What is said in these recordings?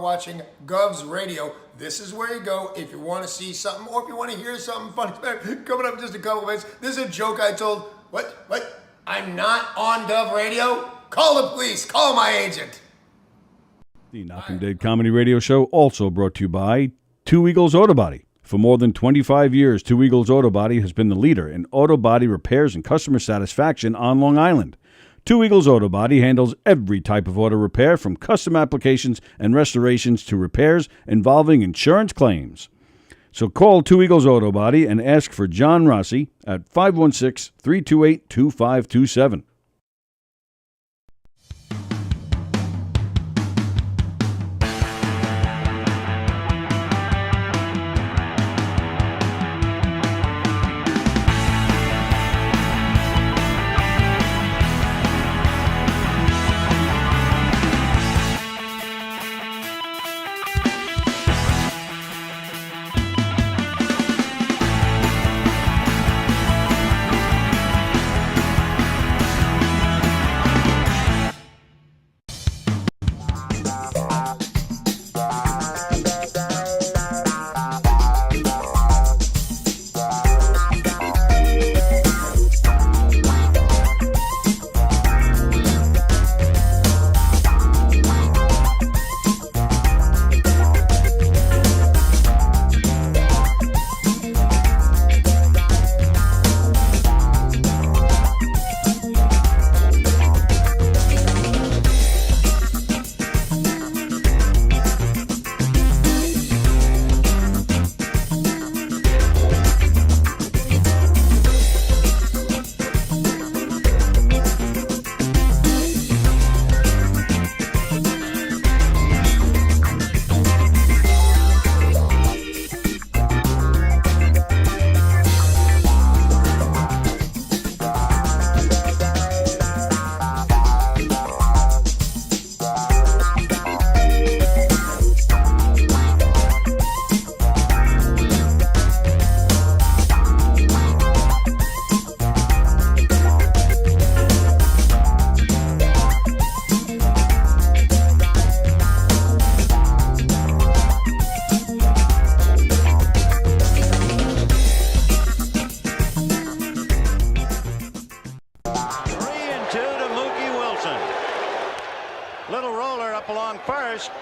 watching Gov's Radio. This is where you go if you want to see something or if you want to hear something funny. Coming up in just a couple of minutes. This is a joke I told. What? I'm not on Gov Radio? Call the police. Call my agent. The Knockem Dead Comedy Radio Show also brought to you by Two Eagles Auto Body. For more than 25 years, Two Eagles Auto Body has been the leader in auto body repairs and customer satisfaction on Long Island. Two Eagles Auto Body handles every type of auto repair, from custom applications and restorations to repairs involving insurance claims. So call Two Eagles Auto Body and ask for John Rossi at 516-328-2527.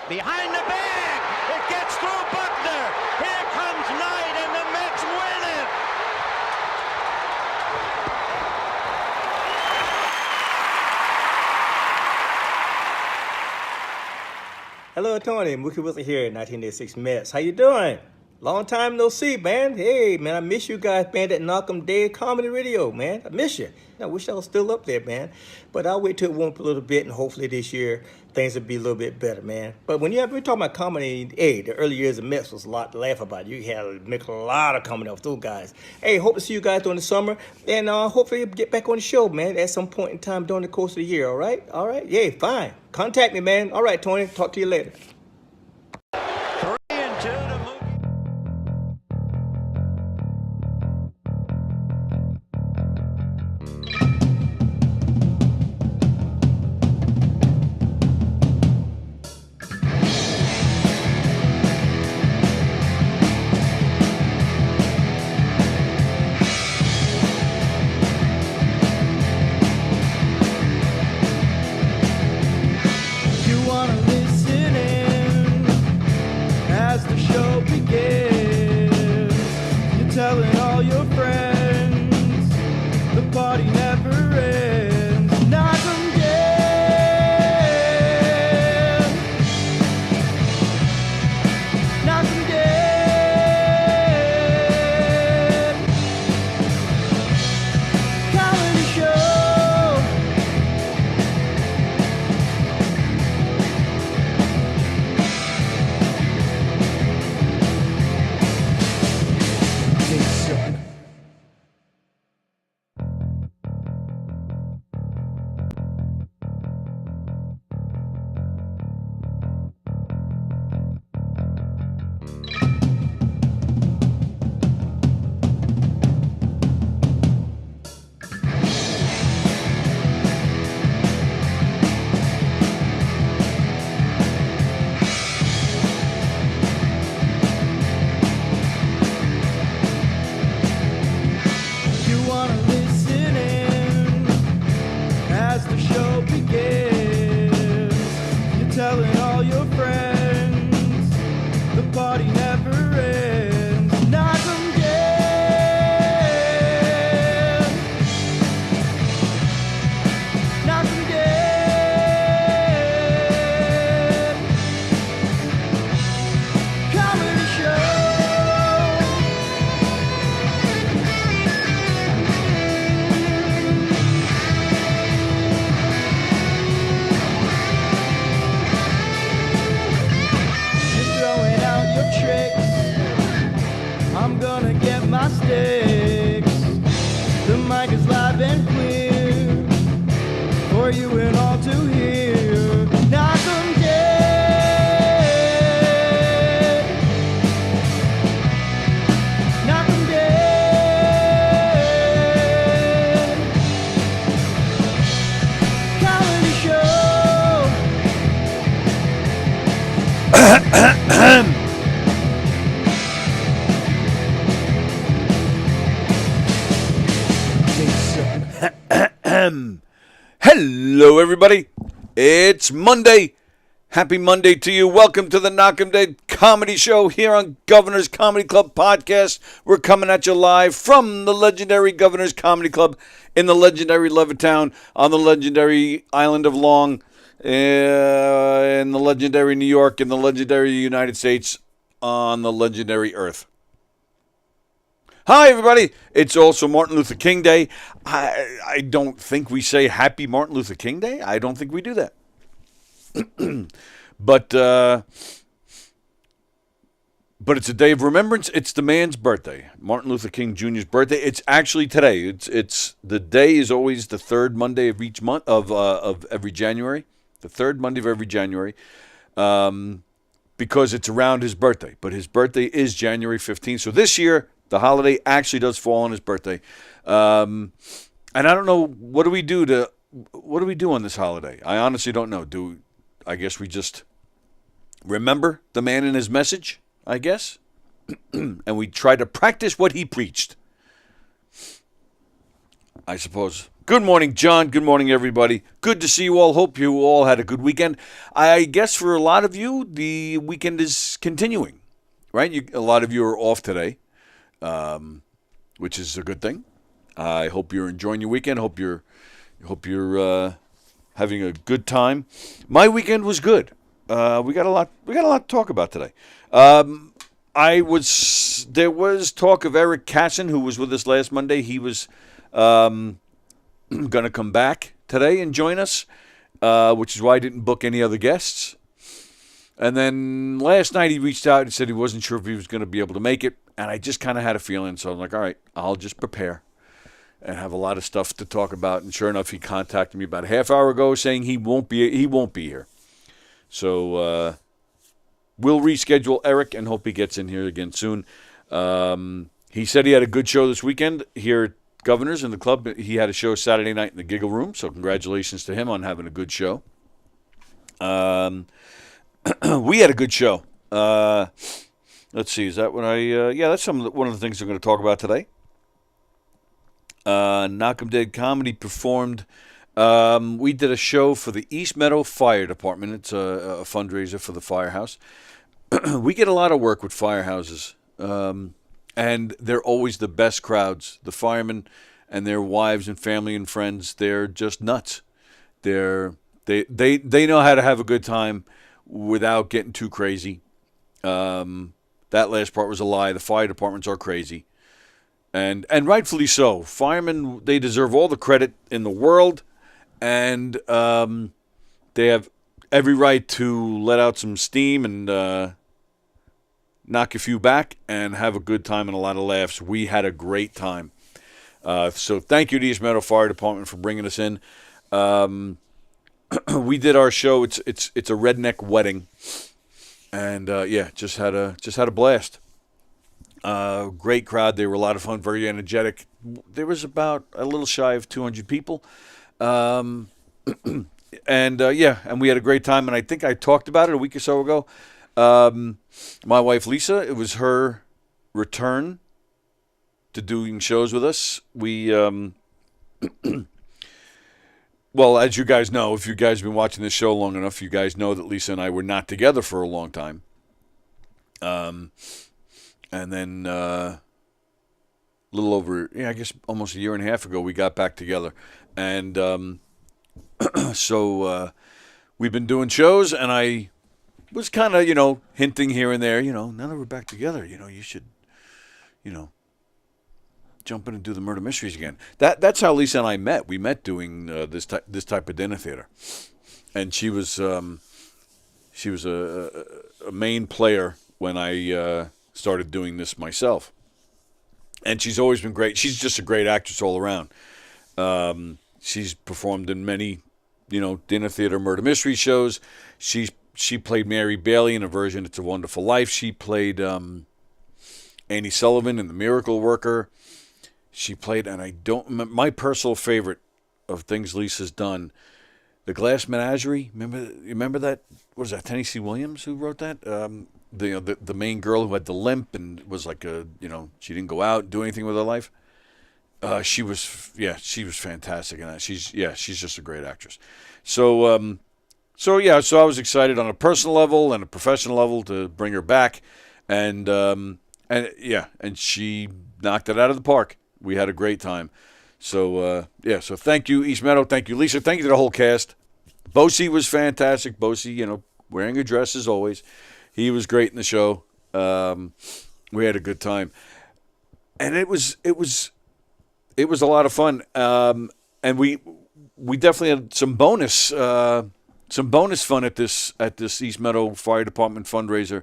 Behind the bag, it gets through Buckner. Here comes Knight, and the Mets win it. Hello, Tony. Mookie Wilson here, 1986 Mets. How you doing? Long time no see, man. Hey, man, I miss you guys, man, at Knockem Dead Comedy Radio, man. I miss you. I wish I was still up there, man. But I'll wait till it warms up a little bit, and hopefully this year things will be a little bit better, man. But when we're talking about comedy, hey, the early years of Mets was a lot to laugh about. You had to make a lot of comedy off those guys. Hey, hope to see you guys during the summer, and hopefully get back on the show, man, at some point in time during the course of the year, all right? All right? Yeah, fine. Contact me, man. All right, Tony. Talk to you later. 3-2 to Mookie. Telling all your friends the party never ends. Knockem dead. Knockem dead. Comedy show. my sticks. The mic is live and clear for you and all to hear. Knockem dead. Knockem dead. Comedy show. Hello, everybody. It's Monday. Happy Monday to you. Welcome to the Knockem Day Comedy Show here on Governor's Comedy Club Podcast. We're coming at you live from the legendary Governor's Comedy Club in the legendary Levittown on the legendary island of Long, in the legendary New York, in the legendary United States, on the legendary Earth. Hi, everybody. It's also Martin Luther King Day. I don't think we say Happy Martin Luther King Day. I don't think we do that. But it's a day of remembrance. It's the man's birthday, Martin Luther King Jr.'s birthday. It's actually today. It's the day is always the third Monday of each month of every January. The third Monday of every January. Because it's around his birthday. But his birthday is January 15th. So this year, the holiday actually does fall on his birthday. And I don't know, what do we do on this holiday? I honestly don't know. I guess we just remember the man and his message, I guess. And we try to practice what he preached, I suppose. Good morning, John. Good morning, everybody. Good to see you all. Hope you all had a good weekend. I guess for a lot of you, the weekend is continuing, right? A lot of you are off today. Which is a good thing. I hope you're enjoying your weekend. Hope you're having a good time. My weekend was good. We got a lot to talk about today. There was talk of Eric Casson, who was with us last Monday. He was going to come back today and join us, which is why I didn't book any other guests. And then last night he reached out and said he wasn't sure if he was going to be able to make it. And I just kind of had a feeling. So I'm like, all right, I'll just prepare and have a lot of stuff to talk about. And sure enough, he contacted me about a half hour ago saying he won't be here. So we'll reschedule Eric and hope he gets in here again soon. He said he had a good show this weekend here at Governor's in the club. He had a show Saturday night in the Giggle Room. So congratulations to him on having a good show. We had a good show. Let's see. Is that what that's one of the things we're going to talk about today. Knockem Dead Comedy performed. We did a show for the East Meadow Fire Department. It's a fundraiser for the firehouse. We get a lot of work with firehouses, and they're always the best crowds. The firemen and their wives and family and friends, they're just nuts. They know how to have a good time without getting too crazy. That last part was a lie. The fire departments are crazy. And rightfully so. Firemen, they deserve all the credit in the world. And they have every right to let out some steam and knock a few back and have a good time and a lot of laughs. We had a great time. So thank you to East Meadow Fire Department for bringing us in. We did our show. It's a redneck wedding. And just had a blast. Great crowd. They were a lot of fun, very energetic. There was about a little shy of 200 people. And we had a great time. And I think I talked about it a week or so ago. My wife, Lisa, it was her return to doing shows with us. We, well, as you guys know, if you guys have been watching this show long enough, you guys know that Lisa and I were not together for a long time. And then a little over, I guess almost a year and a half ago, we got back together. And so we've been doing shows, and I was kind of, hinting here and there, now that we're back together, you should, jump in and do the murder mysteries again. That's how Lisa and I met. We met doing this type of dinner theater, and she was a main player when I started doing this myself. And she's always been great. She's just a great actress all around. She's performed in many, dinner theater murder mystery shows. She played Mary Bailey in a version It's a Wonderful Life. She played Annie Sullivan in The Miracle Worker. She played, and my personal favorite of things Lisa's done, The Glass Menagerie. Remember that? What was that? Tennessee Williams who wrote that? The main girl who had the limp and was like she didn't go out and do anything with her life. She was fantastic in that. She's just a great actress. So I was excited on a personal level and a professional level to bring her back, and she knocked it out of the park. We had a great time. So thank you, East Meadow. Thank you, Lisa. Thank you to the whole cast. Bosie was fantastic. Bosie, wearing a dress as always. He was great in the show. We had a good time, and it was a lot of fun. And we definitely had some bonus fun at this East Meadow Fire Department fundraiser.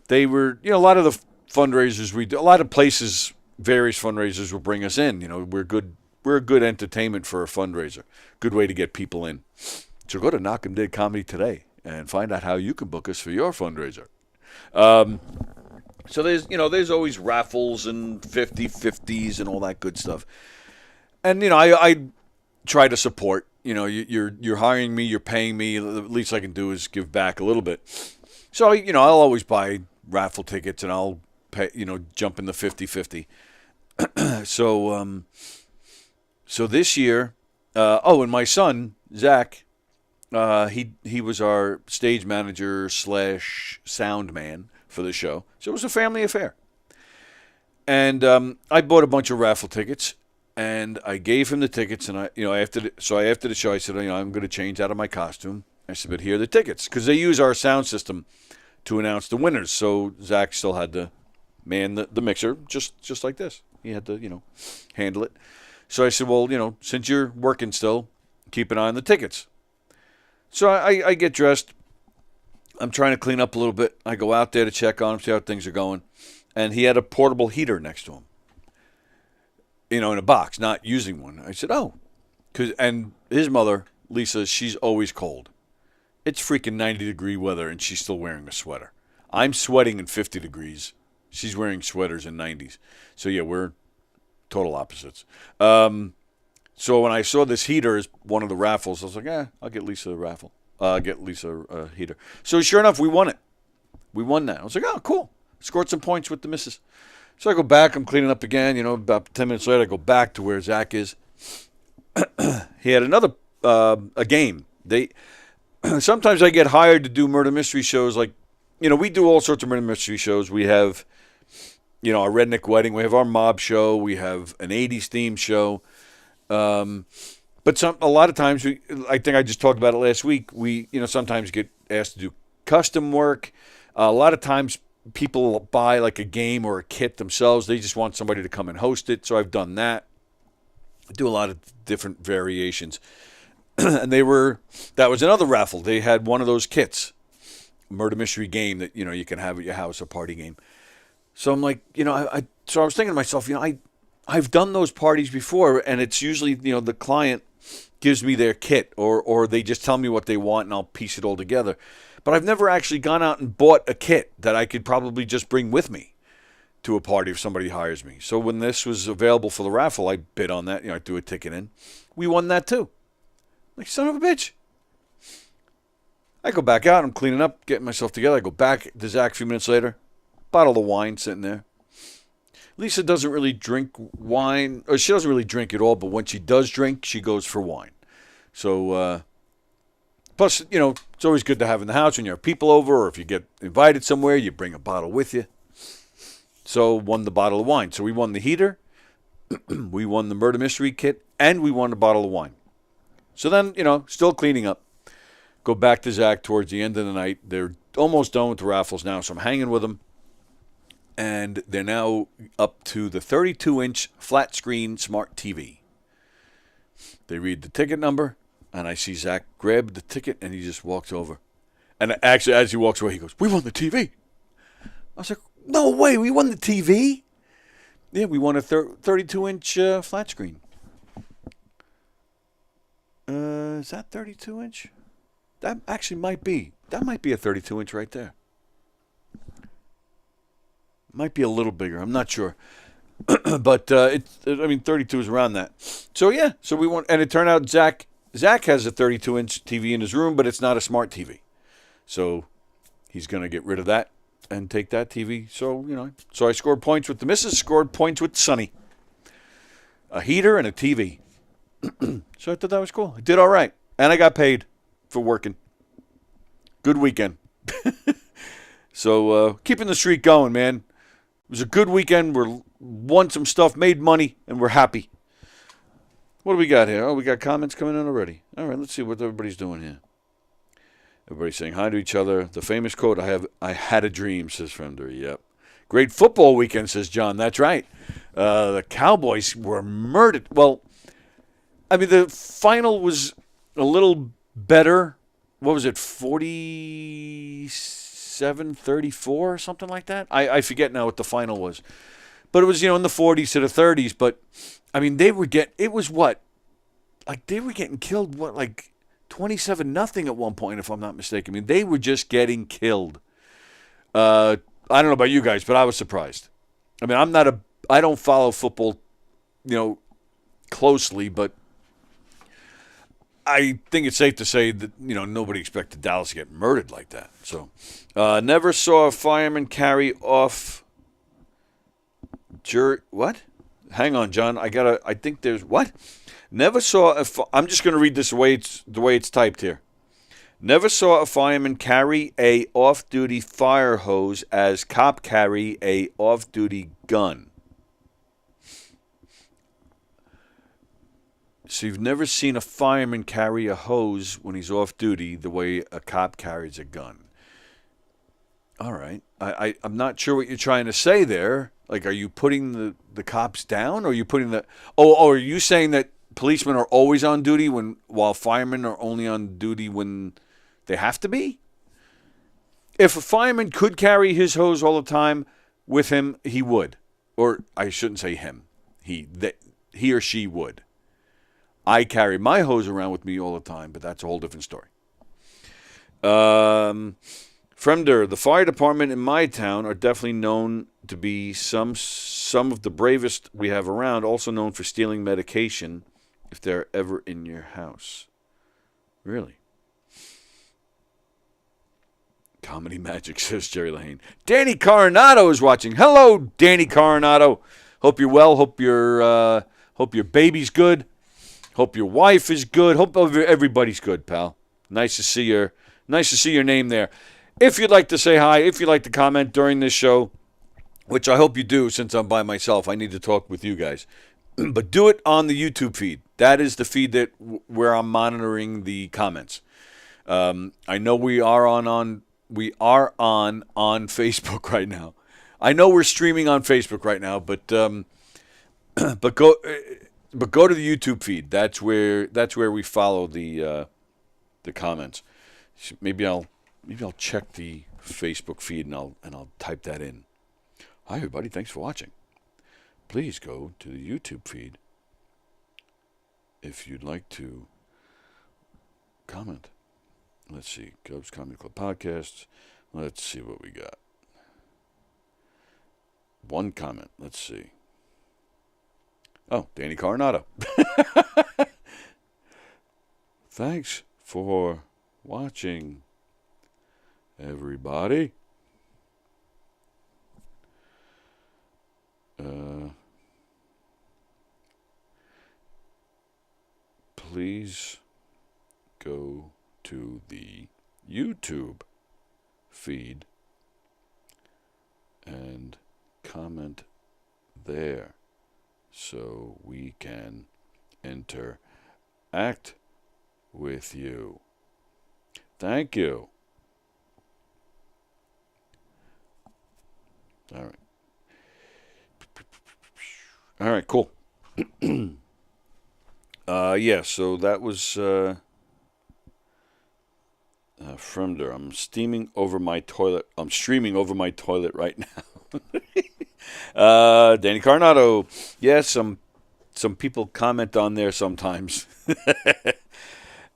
They were, a lot of the fundraisers we do, a lot of places, various fundraisers will bring us in. We're a good entertainment for a fundraiser. Good way to get people in. So go to Knockem Did Comedy today and find out how you can book us for your fundraiser. So there's always raffles and 50/50s and all that good stuff. And I try to support. You're hiring me, you're paying me. The least I can do is give back a little bit. So I'll always buy raffle tickets and I'll pay. Jump in the 50/50. So this year, and my son Zach, he was our stage manager / sound man for the show. So it was a family affair. And I bought a bunch of raffle tickets, and I gave him the tickets. And after the show, I said, I'm going to change out of my costume. I said, but here are the tickets, because they use our sound system to announce the winners. So Zach still had to man the mixer, just like this. He had to, handle it. So I said, well, since you're working still, keep an eye on the tickets. So I get dressed. I'm trying to clean up a little bit. I go out there to check on him, see how things are going. And he had a portable heater next to him, in a box, not using one. I said, and his mother, Lisa, she's always cold. It's freaking 90-degree weather, and she's still wearing a sweater. I'm sweating in 50 degrees. She's wearing sweaters in 90s. So, yeah, we're total opposites. So when I saw this heater as one of the raffles, I was like, I'll get Lisa a raffle. Get Lisa a heater. So sure enough, we won it. We won that. I was like, oh, cool. Scored some points with the missus. So I go back. I'm cleaning up again. About 10 minutes later, I go back to where Zach is. He had another a game. Sometimes I get hired to do murder mystery shows. Like, we do all sorts of murder mystery shows. We have, our redneck wedding. We have our mob show. We have an 80s themed show. But a lot of times, I think I just talked about it last week, we sometimes get asked to do custom work. A lot of times people buy like a game or a kit themselves. They just want somebody to come and host it. So I've done that. I do a lot of different variations. And that was another raffle. They had one of those kits, murder mystery game that, you can have at your house, a party game. So I'm like, so I was thinking to myself, I've done those parties before, and it's usually, the client gives me their kit, or they just tell me what they want, and I'll piece it all together. But I've never actually gone out and bought a kit that I could probably just bring with me to a party if somebody hires me. So when this was available for the raffle, I bid on that. I threw a ticket in. We won that too. Like, son of a bitch. I go back out. I'm cleaning up, getting myself together. I go back to Zach a few minutes later. Bottle of wine sitting there. Lisa doesn't really drink wine, or she doesn't really drink at all, but when she does drink, she goes for wine. So, plus, it's always good to have in the house when you have people over, or if you get invited somewhere, you bring a bottle with you. So, won the bottle of wine. So, we won the heater, we won the murder mystery kit, and we won a bottle of wine. So then, still cleaning up. Go back to Zach towards the end of the night. They're almost done with the raffles now, so I'm hanging with them. And they're now up to the 32-inch flat screen smart TV. They read the ticket number, and I see Zach grab the ticket, and he just walks over. And actually, as he walks away, he goes, "We won the TV." I was like, "No way, we won the TV?" Yeah, we won a 32-inch flat screen. Is that 32-inch? That actually might be. That might be a 32-inch right there. Might be a little bigger. I'm not sure. But, 32 is around that. So, yeah. So we won. And it turned out Zach has a 32-inch TV in his room, but it's not a smart TV. So he's going to get rid of that and take that TV. So, so I scored points with the missus, scored points with Sonny. A heater and a TV. So I thought that was cool. I did all right. And I got paid for working. Good weekend. So keeping the streak going, man. It was a good weekend. We won some stuff, made money, and we're happy. What do we got here? Oh, we got comments coming in already. All right, let's see what everybody's doing here. Everybody's saying hi to each other. The famous quote, I had a dream, says Fremder. Yep. Great football weekend, says John. That's right. The Cowboys were murdered. Well, the final was a little better. What was it, 47-34 or something like that? I forget now what the final was. But it was, in the 40s to the 30s. But, they were it was what? Like, they were getting killed, 27-0 at one point, if I'm not mistaken. They were just getting killed. I don't know about you guys, but I was surprised. I don't follow football, closely, but I think it's safe to say that, nobody expected Dallas to get murdered like that. So, never saw a fireman carry off what? Hang on, John. I think there's what? Never saw I'm just going to read this the way it's typed here. Never saw a fireman carry a off-duty fire hose as cop carry a off-duty gun. So you've never seen a fireman carry a hose when he's off duty the way a cop carries a gun. All right. I'm not sure what you're trying to say there. Like, are you putting the cops down, or are you putting are you saying that policemen are always on duty while firemen are only on duty when they have to be? If a fireman could carry his hose all the time with him, he would. Or I shouldn't say him. He or she would. I carry my hose around with me all the time, but that's a whole different story. Fremder, the fire department in my town are definitely known to be some of the bravest we have around, also known for stealing medication if they're ever in your house. Really? Comedy magic, says Jerry Lehane. Danny Coronado is watching. Hello, Danny Coronado. Hope you're well. Hope your baby's good. Hope your wife is good. Hope everybody's good, pal. Nice to see your name there. If you'd like to say hi, if you'd like to comment during this show, which I hope you do since I'm by myself, I need to talk with you guys. But do it on the YouTube feed. That is the feed where I'm monitoring the comments. I know we are on Facebook right now. I know we're streaming on Facebook right now, but go to the YouTube feed. That's where we follow the comments. Maybe I'll check the Facebook feed and I'll type that in. Hi everybody, thanks for watching. Please go to the YouTube feed if you'd like to comment. Let's see, Cubs Comedy Club Podcasts. Let's see what we got. One comment. Let's see. Oh, Danny Coronado. Thanks for watching, everybody. Please go to the YouTube feed and comment there so we can interact with you. Thank you. All right. All right, cool. Yeah, so that was Fremder. I'm streaming over my toilet right now. Danny Carnato. Yes, some people comment on there sometimes.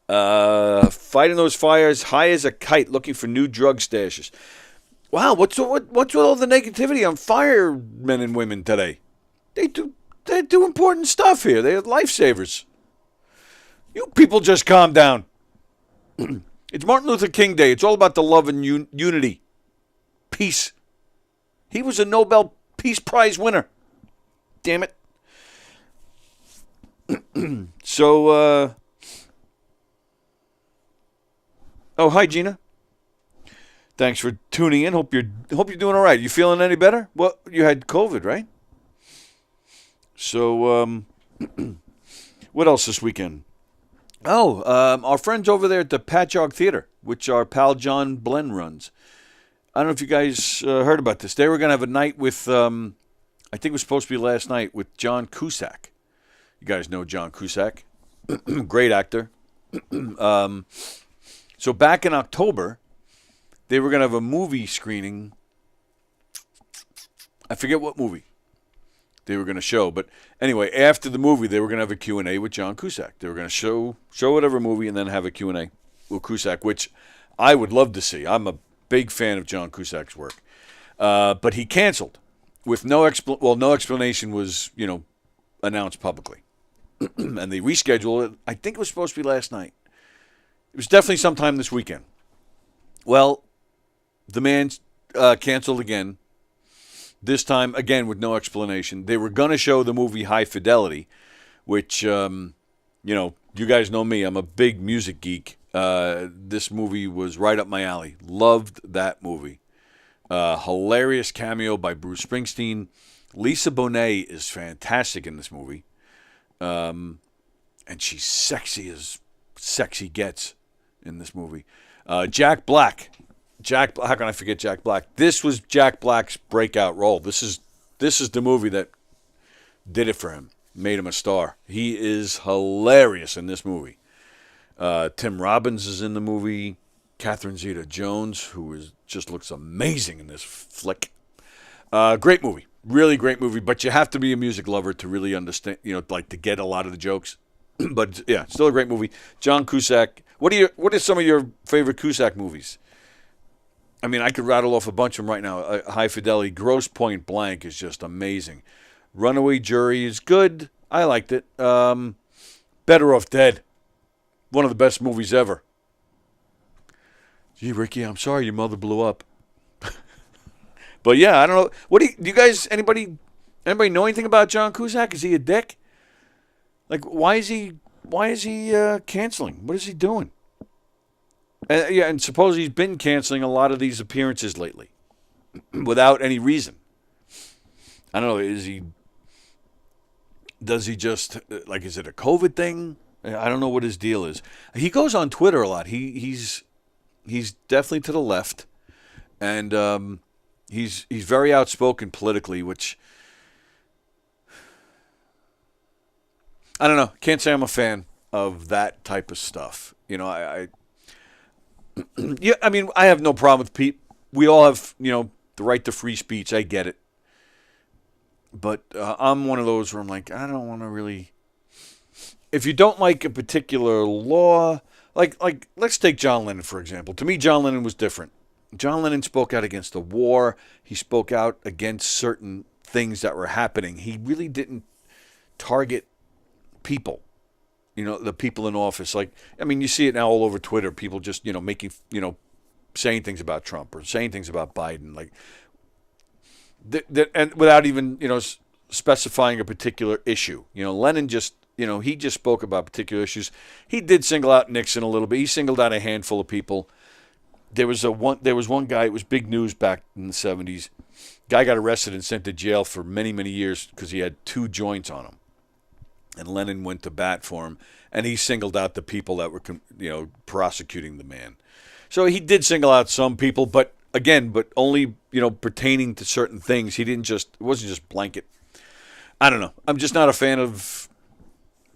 Fighting those fires, high as a kite, looking for new drug stashes. Wow, what's with all the negativity on firemen and women today? They do important stuff here. They're lifesavers. You people just calm down. It's Martin Luther King Day. It's all about the love and unity. Peace. He was a Nobel Peace Prize winner. Damn it. So, oh, hi, Gina. Thanks for tuning in. Hope you're doing all right. You feeling any better? Well, you had COVID, right? So, what else this weekend? Oh, our friends over there at the Patchogue Theater, which our pal John Blen runs. I don't know if you guys heard about this. They were going to have a night with, I think it was supposed to be last night, with John Cusack. You guys know John Cusack. Great actor. So back in October, they were going to have a movie screening. I forget what movie they were going to show. But anyway, after the movie, they were going to have a Q&A with John Cusack. They were going to show whatever movie and then have a Q&A with Cusack, which I would love to see. I'm a big fan of John Cusack's work. But he canceled with no explanation was, announced publicly. And they rescheduled it. I think it was supposed to be last night. It was definitely sometime this weekend. Well, the man canceled again. This time, again, with no explanation. They were going to show the movie High Fidelity, which, you guys know me. I'm a big music geek. This movie was right up my alley. Loved that movie. Hilarious cameo by Bruce Springsteen. Lisa Bonet is fantastic in this movie. And she's sexy as sexy gets in this movie. Jack Black. How can I forget Jack Black? This was Jack Black's breakout role. This is the movie that did it for him, made him a star. He is hilarious in this movie. Tim Robbins is in the movie. Catherine Zeta-Jones, who just looks amazing in this flick. Great movie, really great movie. But you have to be a music lover to really understand, to get a lot of the jokes. But yeah, still a great movie. John Cusack. What are some of your favorite Cusack movies? I mean, I could rattle off a bunch of them right now. High Fidelity, Gross Point Blank is just amazing. Runaway Jury is good. I liked it. Better Off Dead, one of the best movies ever. Gee, Ricky, I'm sorry your mother blew up. But yeah, I don't know. Do you guys? Anybody know anything about John Cusack? Is he a dick? Like, why is he canceling? What is he doing? And suppose he's been canceling a lot of these appearances lately without any reason. I don't know. Does he just, is it a COVID thing? I don't know what his deal is. He goes on Twitter a lot. He's definitely to the left. And he's very outspoken politically, which, I don't know. Can't say I'm a fan of that type of stuff. Yeah, I mean, I have no problem with people. We all have, the right to free speech. I get it. But I'm one of those where I'm like, I don't want to really. If you don't like a particular law, like let's take John Lennon, for example. To me, John Lennon was different. John Lennon spoke out against the war. He spoke out against certain things that were happening. He really didn't target people. The people in office. You see it now all over Twitter. People just, making, saying things about Trump or saying things about Biden. And without even, specifying a particular issue. Lennon just, he just spoke about particular issues. He did single out Nixon a little bit. He singled out a handful of people. There was one guy, it was big news back in the 70s. Guy got arrested and sent to jail for many, many years because he had 2 joints on him. And Lennon went to bat for him, and he singled out the people that were, prosecuting the man. So he did single out some people, but only, pertaining to certain things. It wasn't just blanket. I don't know. I'm just not a fan of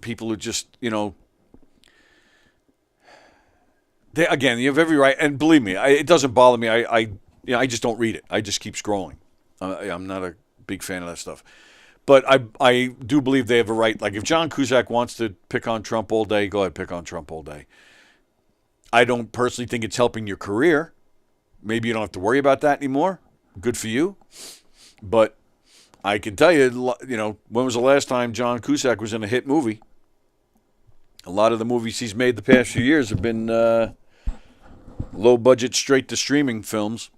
people who just, you have every right, and believe me, it doesn't bother me. I just don't read it. I just keep scrolling. I'm not a big fan of that stuff. But I do believe they have a right. Like, if John Cusack wants to pick on Trump all day, go ahead, pick on Trump all day. I don't personally think it's helping your career. Maybe you don't have to worry about that anymore. Good for you. But I can tell you, when was the last time John Cusack was in a hit movie? A lot of the movies he's made the past few years have been low-budget, straight-to-streaming films.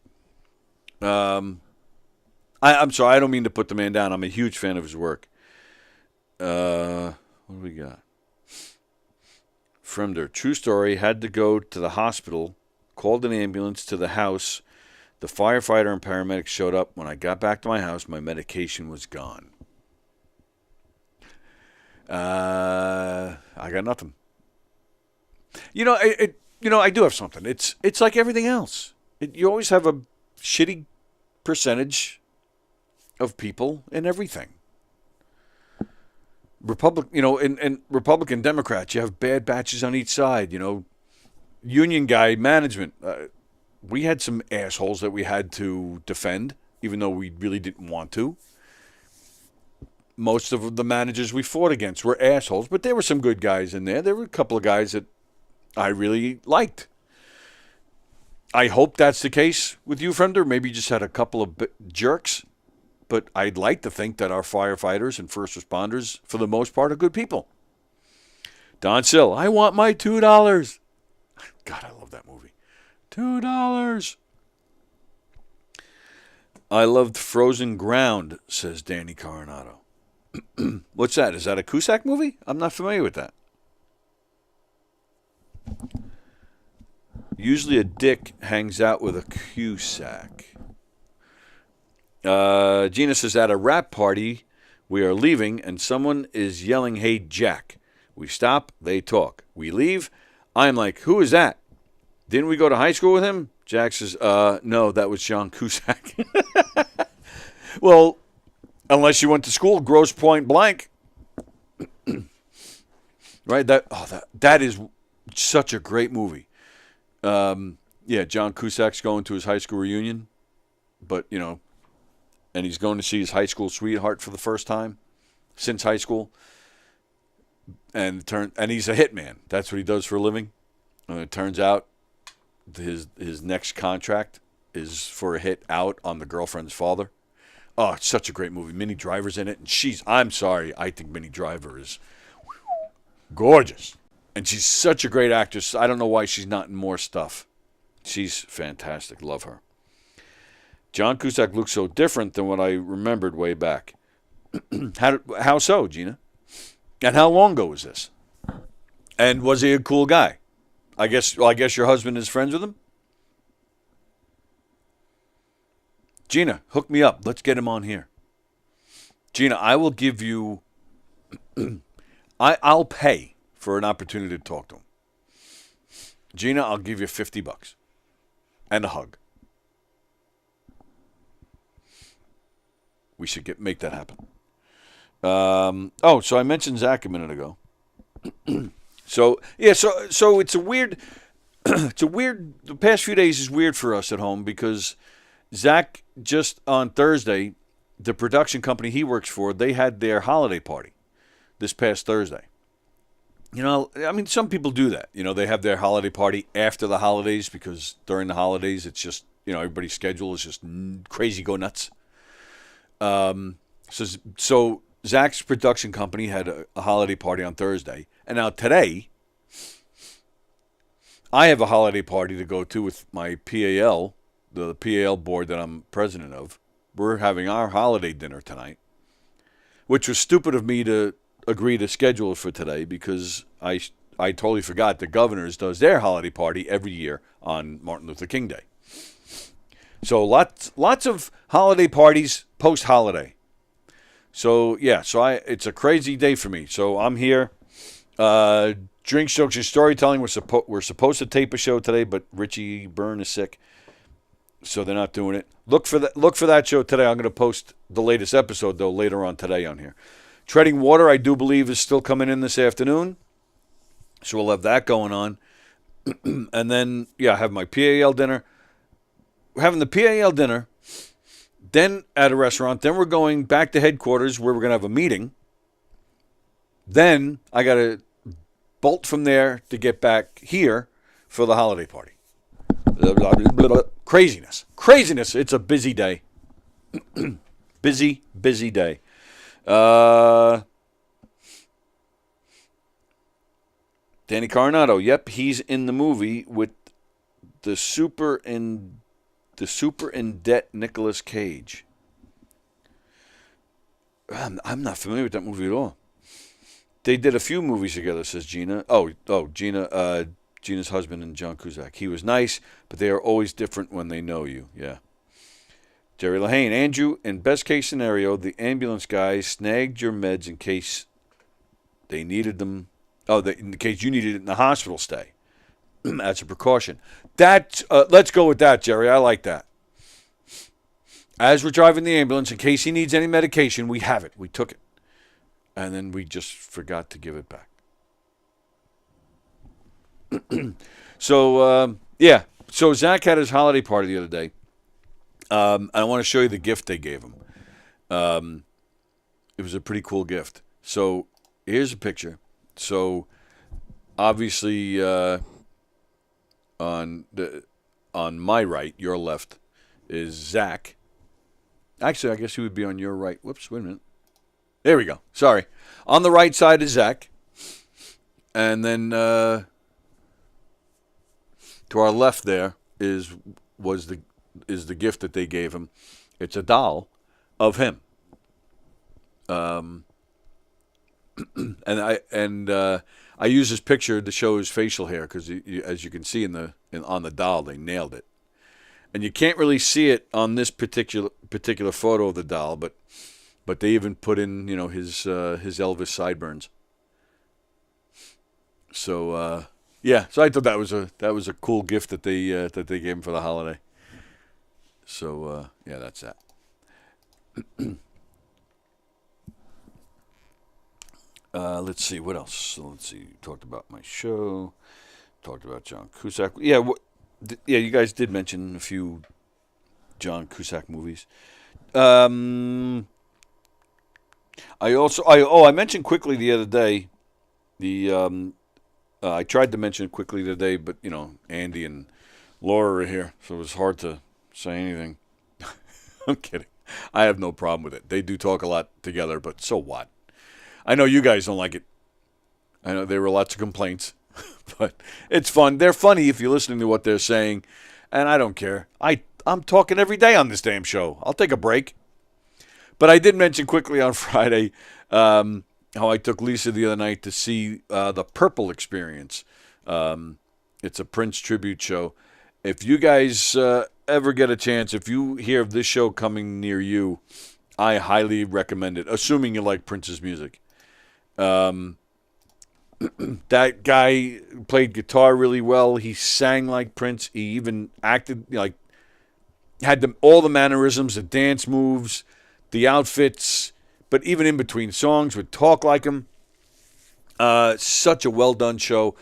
I'm sorry, I don't mean to put the man down. I'm a huge fan of his work. What do we got? Fremder, true story, had to go to the hospital, called an ambulance to the house. The firefighter and paramedics showed up. When I got back to my house, my medication was gone. I got nothing. I do have something. It's like everything else. You always have a shitty percentage of people in everything. And Republican Democrats, you have bad batches on each side. Union guy management. We had some assholes that we had to defend, even though we really didn't want to. Most of the managers we fought against were assholes, but there were some good guys in there. There were a couple of guys that I really liked. I hope that's the case with you, Fremder. Maybe you just had a couple of jerks, but I'd like to think that our firefighters and first responders, for the most part, are good people. Don Sill, I want my $2. God, I love that movie. $2. I loved Frozen Ground, says Danny Coronado. What's that? Is that a Cusack movie? I'm not familiar with that. Usually a dick hangs out with a Cusack. Gina says, at a rap party, we are leaving, and someone is yelling, hey, Jack. We stop, they talk. We leave. I'm like, who is that? Didn't we go to high school with him? Jack says, no, that was John Cusack. Well, unless you went to school, Grosse Point Blank. Right? That is such a great movie. John Cusack's going to his high school reunion, but, and he's going to see his high school sweetheart for the first time since high school. And he's a hitman. That's what he does for a living. And it turns out his next contract is for a hit out on the girlfriend's father. Oh, it's such a great movie. Minnie Driver's in it, and I'm sorry, I think Minnie Driver is gorgeous. And she's such a great actress. I don't know why she's not in more stuff. She's fantastic. Love her. John Cusack looks so different than what I remembered way back. How so, Gina? And how long ago was this? And was he a cool guy? I guess your husband is friends with him? Gina, hook me up. Let's get him on here. Gina, I will give you... I'll pay for an opportunity to talk to him. Gina, I'll give you $50 and a hug. We should make that happen. So I mentioned Zach a minute ago. So it's a weird, the past few days is weird for us at home because Zach, just on Thursday, the production company he works for, they had their holiday party this past Thursday. Some people do that. They have their holiday party after the holidays because during the holidays, it's just, everybody's schedule is just crazy, go nuts. So Zach's production company had a holiday party on Thursday. And now today, I have a holiday party to go to with my PAL, the PAL board that I'm president of. We're having our holiday dinner tonight, which was stupid of me to agree to schedule it for today because I totally forgot the Governor's does their holiday party every year on Martin Luther King Day. So lots of holiday parties post-holiday. So it's a crazy day for me. So I'm here. Drinks, jokes, and storytelling. We're supposed to tape a show today, but Richie Byrne is sick, so they're not doing it. Look for that show today. I'm going to post the latest episode though later on today on here. Treading Water, I do believe, is still coming in this afternoon, so we'll have that going on. And then I have my PAL dinner. We're having the PAL dinner. then at a restaurant. Then we're going back to headquarters where we're going to have a meeting. Then I got to bolt from there to get back here for the holiday party. Craziness. Craziness. It's a busy day. busy day. Danny Coronado. Yep, he's in the movie with the super in debt Nicolas Cage. I'm not familiar with that movie at all. They did a few movies together, says Gina. Gina's husband and John Cusack. He was nice, but they are always different when they know you. Yeah. Jerry Lahane. Andrew, in best case scenario, the ambulance guys snagged your meds in case they needed them. In case you needed it in the hospital stay. That's a precaution. Let's go with that, Jerry. I like that. As we're driving the ambulance, in case he needs any medication, we have it. We took it. And then we just forgot to give it back. So Zach had his holiday party the other day. I want to show you the gift they gave him. It was a pretty cool gift. So here's a picture. So obviously on my right, your left, is Zach. Actually, I guess he would be on your right. Whoops, wait a minute. There we go. Sorry. On the right side is Zach. And then to our left there is the gift that they gave him. It's a doll of him. And I use this picture to show his facial hair because, as you can see on the doll, they nailed it. And you can't really see it on this particular photo of the doll, but they even put in his Elvis sideburns. So so I thought that was a cool gift that they gave him for the holiday. So that's that. Let's see what else. So let's see. Talked about my show. Talked about John Cusack. Yeah, you guys did mention a few John Cusack movies. I mentioned quickly the other day. I tried to mention it quickly the other day, but Andy and Laura are here, so it was hard to say anything. I'm kidding. I have no problem with it. They do talk a lot together, but so what? I know you guys don't like it. I know there were lots of complaints, but it's fun. They're funny if you're listening to what they're saying, and I don't care. I'm talking every day on this damn show. I'll take a break. But I did mention quickly on Friday how I took Lisa the other night to see the Purple Experience. It's a Prince tribute show. If you guys ever get a chance, if you hear of this show coming near you, I highly recommend it, assuming you like Prince's music. That guy played guitar really well. He sang like Prince. He even acted had all the mannerisms, the dance moves, the outfits, but even in between songs would talk like him. Such a well done show.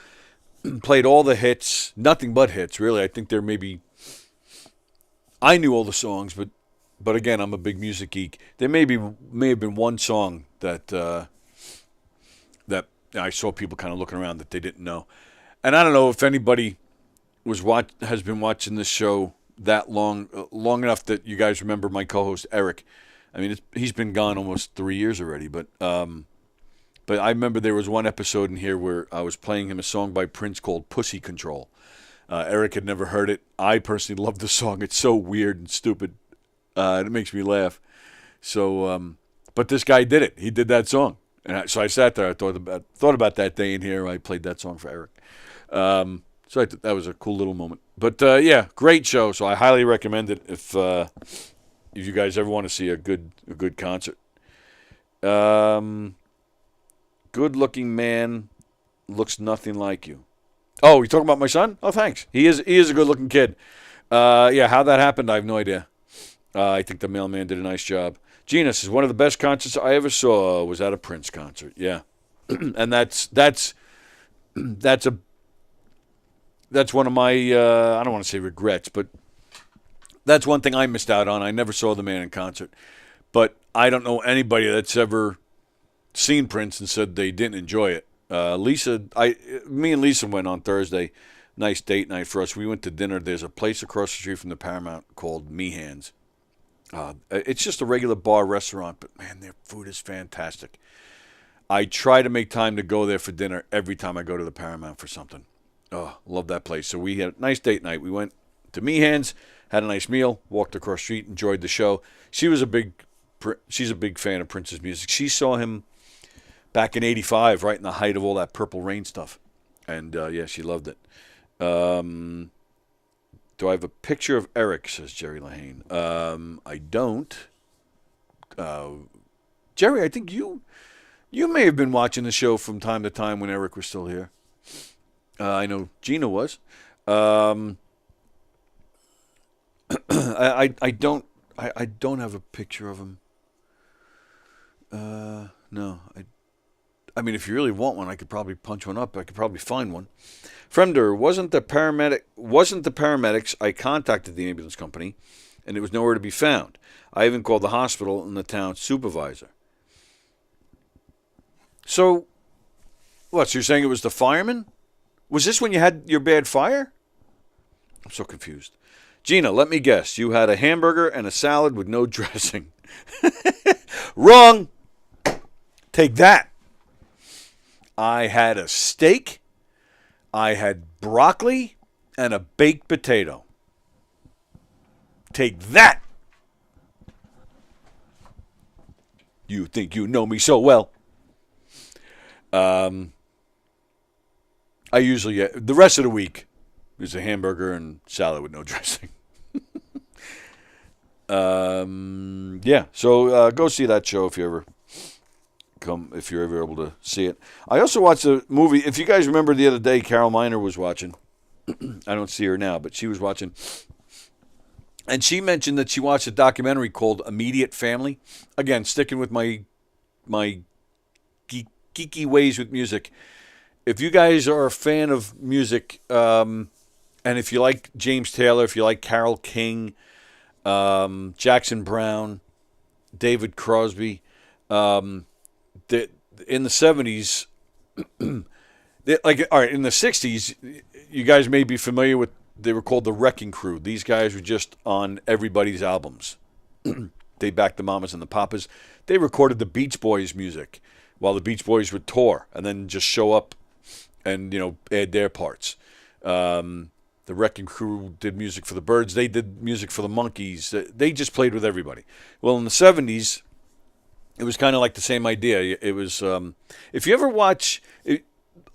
Played all the hits, nothing but hits, really. I think I knew all the songs, but again, I'm a big music geek. There may have been one song that I saw people kind of looking around that they didn't know. And I don't know if anybody has been watching this show that long enough that you guys remember my co-host Eric. I mean, he's been gone almost 3 years already, but I remember there was one episode in here where I was playing him a song by Prince called Pussy Control. Eric had never heard it. I personally love the song. It's so weird and stupid. It makes me laugh. So, but this guy did it. He did that song. And so I sat there. I thought about that day in here. I played that song for Eric. So I thought that was a cool little moment. But great show. So I highly recommend it if you guys ever want to see a good concert. Good-looking man looks nothing like you. Oh, you talking about my son? Oh, thanks. He is a good-looking kid. How that happened, I have no idea. I think the mailman did a nice job. Gina says, one of the best concerts I ever saw was at a Prince concert. Yeah. And that's one of my, I don't want to say regrets, but That's one thing I missed out on. I never saw the man in concert. But I don't know anybody that's ever seen Prince and said they didn't enjoy it. Me and Lisa went on Thursday. Nice date night for us. We went to dinner. There's a place across the street from the Paramount called Meehan's. It's just a regular bar restaurant, but man, their food is fantastic. I try to make time to go there for dinner every time I go to the Paramount for something. Oh, love that place. So we had a nice date night. We went to Meehan's, had a nice meal, walked across the street, enjoyed the show. She's a big fan of Prince's music. She saw him back in '85, right in the height of all that Purple Rain stuff. And, yeah, she loved it. Do I have a picture of Eric, says Jerry Lahane. I don't. Jerry, I think you may have been watching the show from time to time when Eric was still here. I know Gina was. I don't have a picture of him. No. I mean, if you really want one, I could probably punch one up. I could probably find one. Fremder, wasn't the paramedics. I contacted the ambulance company, and it was nowhere to be found. I even called the hospital and the town supervisor. So, what? So you're saying it was the fireman? Was this when you had your bad fire? I'm so confused. Gina, let me guess. You had a hamburger and a salad with no dressing. Wrong. Take that. I had a steak, I had broccoli, and a baked potato. Take that. You think you know me so well. I usually get, the rest of the week is a hamburger and salad with no dressing. Yeah, so go see that show if you're ever able to see it. I also watched a movie. If you guys remember the other day, Carol Miner was watching. I don't see her now, but she was watching. And she mentioned that she watched a documentary called Immediate Family. Again, sticking with my geeky ways with music. If you guys are a fan of music, and if you like James Taylor, if you like Carole King, Jackson Brown, David Crosby, in the 70s, in the 60s, you guys may be familiar with, they were called the Wrecking Crew. These guys were just on everybody's albums. They backed the Mamas and the Papas. They recorded the Beach Boys music while the Beach Boys would tour and then just show up and, add their parts. The Wrecking Crew did music for the Byrds. They did music for the Monkees. They just played with everybody. Well, in the 70s, it was kind of like the same idea. It was, if you ever watch,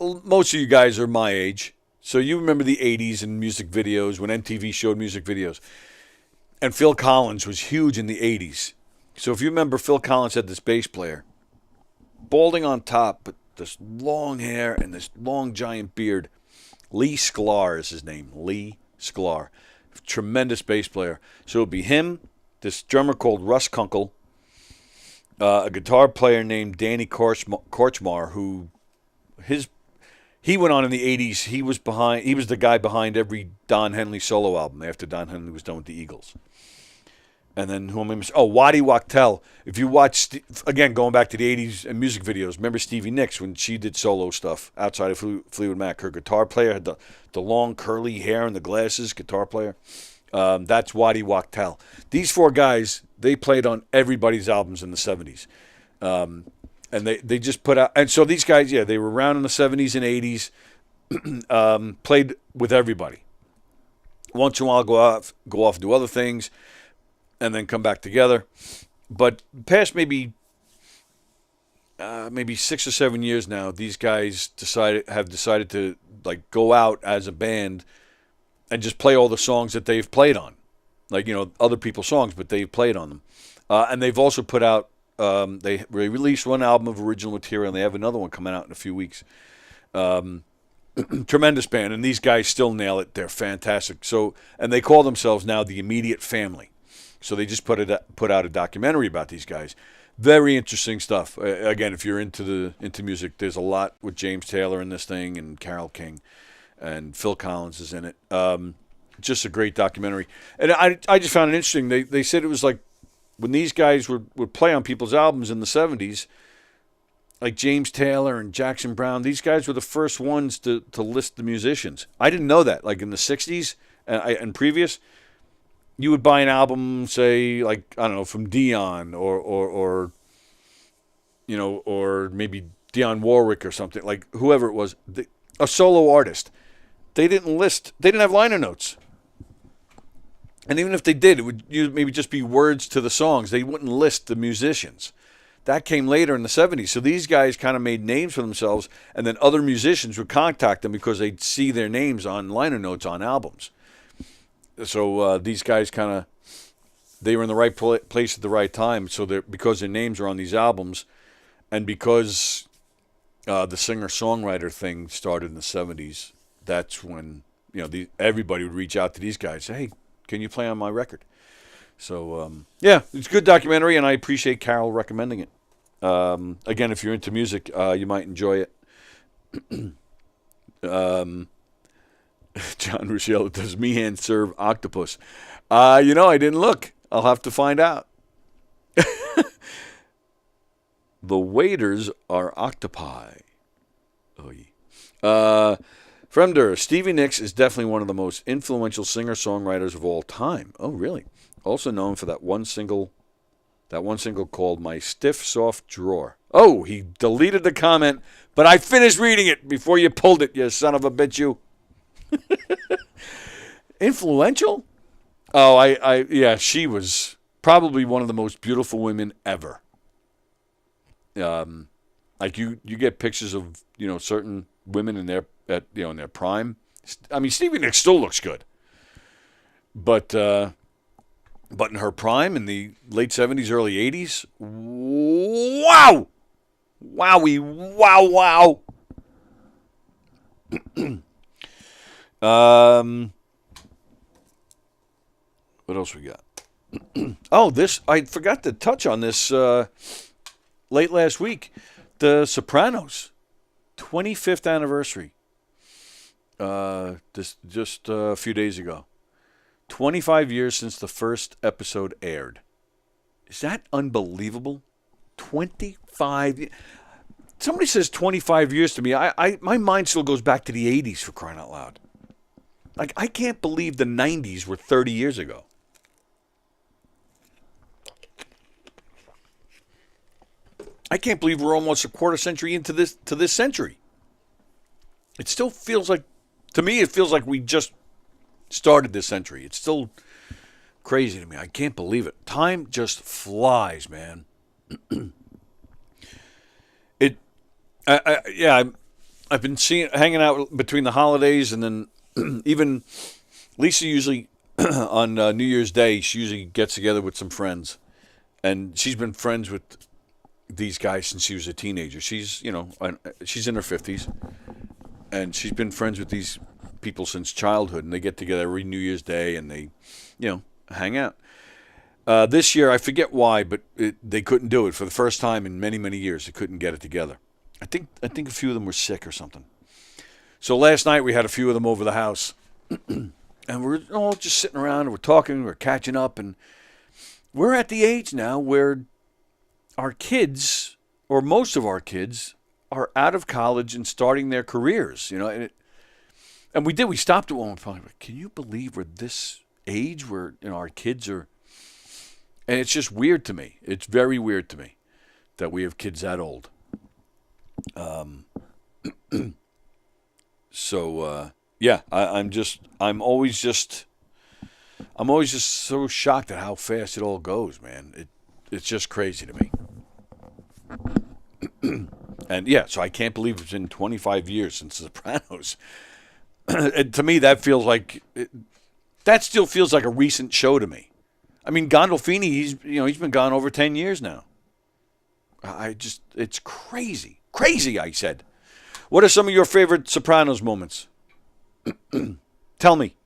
most of you guys are my age, so you remember the 80s and music videos when MTV showed music videos. And Phil Collins was huge in the 80s. So if you remember, Phil Collins had this bass player, balding on top, but this long hair and this long giant beard. Lee Sklar is his name. Lee Sklar. Tremendous bass player. So it would be him, this drummer called Russ Kunkel, a guitar player named Danny Korchmar, who he went on in the 80s. He was the guy behind every Don Henley solo album after Don Henley was done with the Eagles. And then Waddy Wachtel. If you watch, again, going back to the 80s and music videos, remember Stevie Nicks when she did solo stuff outside of Fleetwood Mac? Her guitar player had the long curly hair and the glasses, guitar player. That's Waddy Wachtel. These four guys, they played on everybody's albums in the 70s. And they just put out, and so these guys, they were around in the 70s and 80s, played with everybody. Once in a while, go off, do other things, and then come back together. But past maybe 6 or 7 years now, these guys have decided to go out as a band and just play all the songs that they've played on, other people's songs, but they've played on them. And they've also put out. They released one album of original material, and they have another one coming out in a few weeks. Tremendous band, and these guys still nail it. They're fantastic. So, and they call themselves now the Immediate Family. So they just put out a documentary about these guys. Very interesting stuff. Again, if you're into music, there's a lot with James Taylor in this thing, and Carole King, and Phil Collins is in it. just a great documentary. And I just found it interesting. They said it was like when these guys would play on people's albums in the 70s, like James Taylor and Jackson Browne, these guys were the first ones to list the musicians. I didn't know that. Like in the 60s and previous, you would buy an album, say, like, I don't know, from Dion or you know, or maybe Dionne Warwick or something, like whoever it was, a solo artist. They didn't have liner notes. And even if they did, it would maybe just be words to the songs. They wouldn't list the musicians. That came later in the 70s. So these guys kind of made names for themselves, and then other musicians would contact them because they'd see their names on liner notes on albums. So these guys they were in the right place at the right time. So because their names are on these albums, and because the singer-songwriter thing started in the 70s, that's when everybody would reach out to these guys, say, hey, can you play on my record? So, yeah, it's a good documentary, and I appreciate Carol recommending it. Again, if you're into music, you might enjoy it. John Rusciello, does Meehan serve octopus? I didn't look. I'll have to find out. The waiters are octopi. Fremder, Stevie Nicks is definitely one of the most influential singer-songwriters of all time. Oh, really? Also known for that one single called My Stiff Soft Drawer. Oh, he deleted the comment, but I finished reading it before you pulled it, you son of a bitch, you. Influential? Oh, yeah, she was probably one of the most beautiful women ever. Like you get pictures of, certain women in their prime. I mean, Stevie Nicks still looks good. But in her prime in the late 70s, early 80s, wow! Wowie, wow. What else we got? I forgot to touch on this late last week. The Sopranos, 25th anniversary. Just a few days ago. 25 years since the first episode aired. Is that unbelievable? 25 years. Somebody says 25 years to me. My mind still goes back to the 80s, for crying out loud. Like, I can't believe the 90s were 30 years ago. I can't believe we're almost a quarter century into this century. It still feels like, to me, it feels like we just started this century. It's still crazy to me. I can't believe it. Time just flies, man. I've been hanging out between the holidays, and then even Lisa usually on New Year's Day, she usually gets together with some friends, and she's been friends with these guys since she was a teenager. She's she's in her 50s, and she's been friends with these people since childhood, and they get together every New Year's Day, and they, hang out. This year, I forget why, but they couldn't do it for the first time in many, many years. They couldn't get it together. I think a few of them were sick or something. So last night we had a few of them over the house, and we're all just sitting around and we're talking, we're catching up, and we're at the age now where our kids, or most of our kids, are out of college and starting their careers. And we stopped at one point. Can you believe we're this age where our kids are? And it's just weird to me. It's very weird to me that we have kids that old. I'm always just so shocked at how fast it all goes, man. It's just crazy to me. And yeah, so I can't believe it's been 25 years since The Sopranos. And to me, that still feels like a recent show to me. I mean, Gandolfini, he's been gone over 10 years now. It's crazy. Crazy, I said. What are some of your favorite Sopranos moments? Tell me.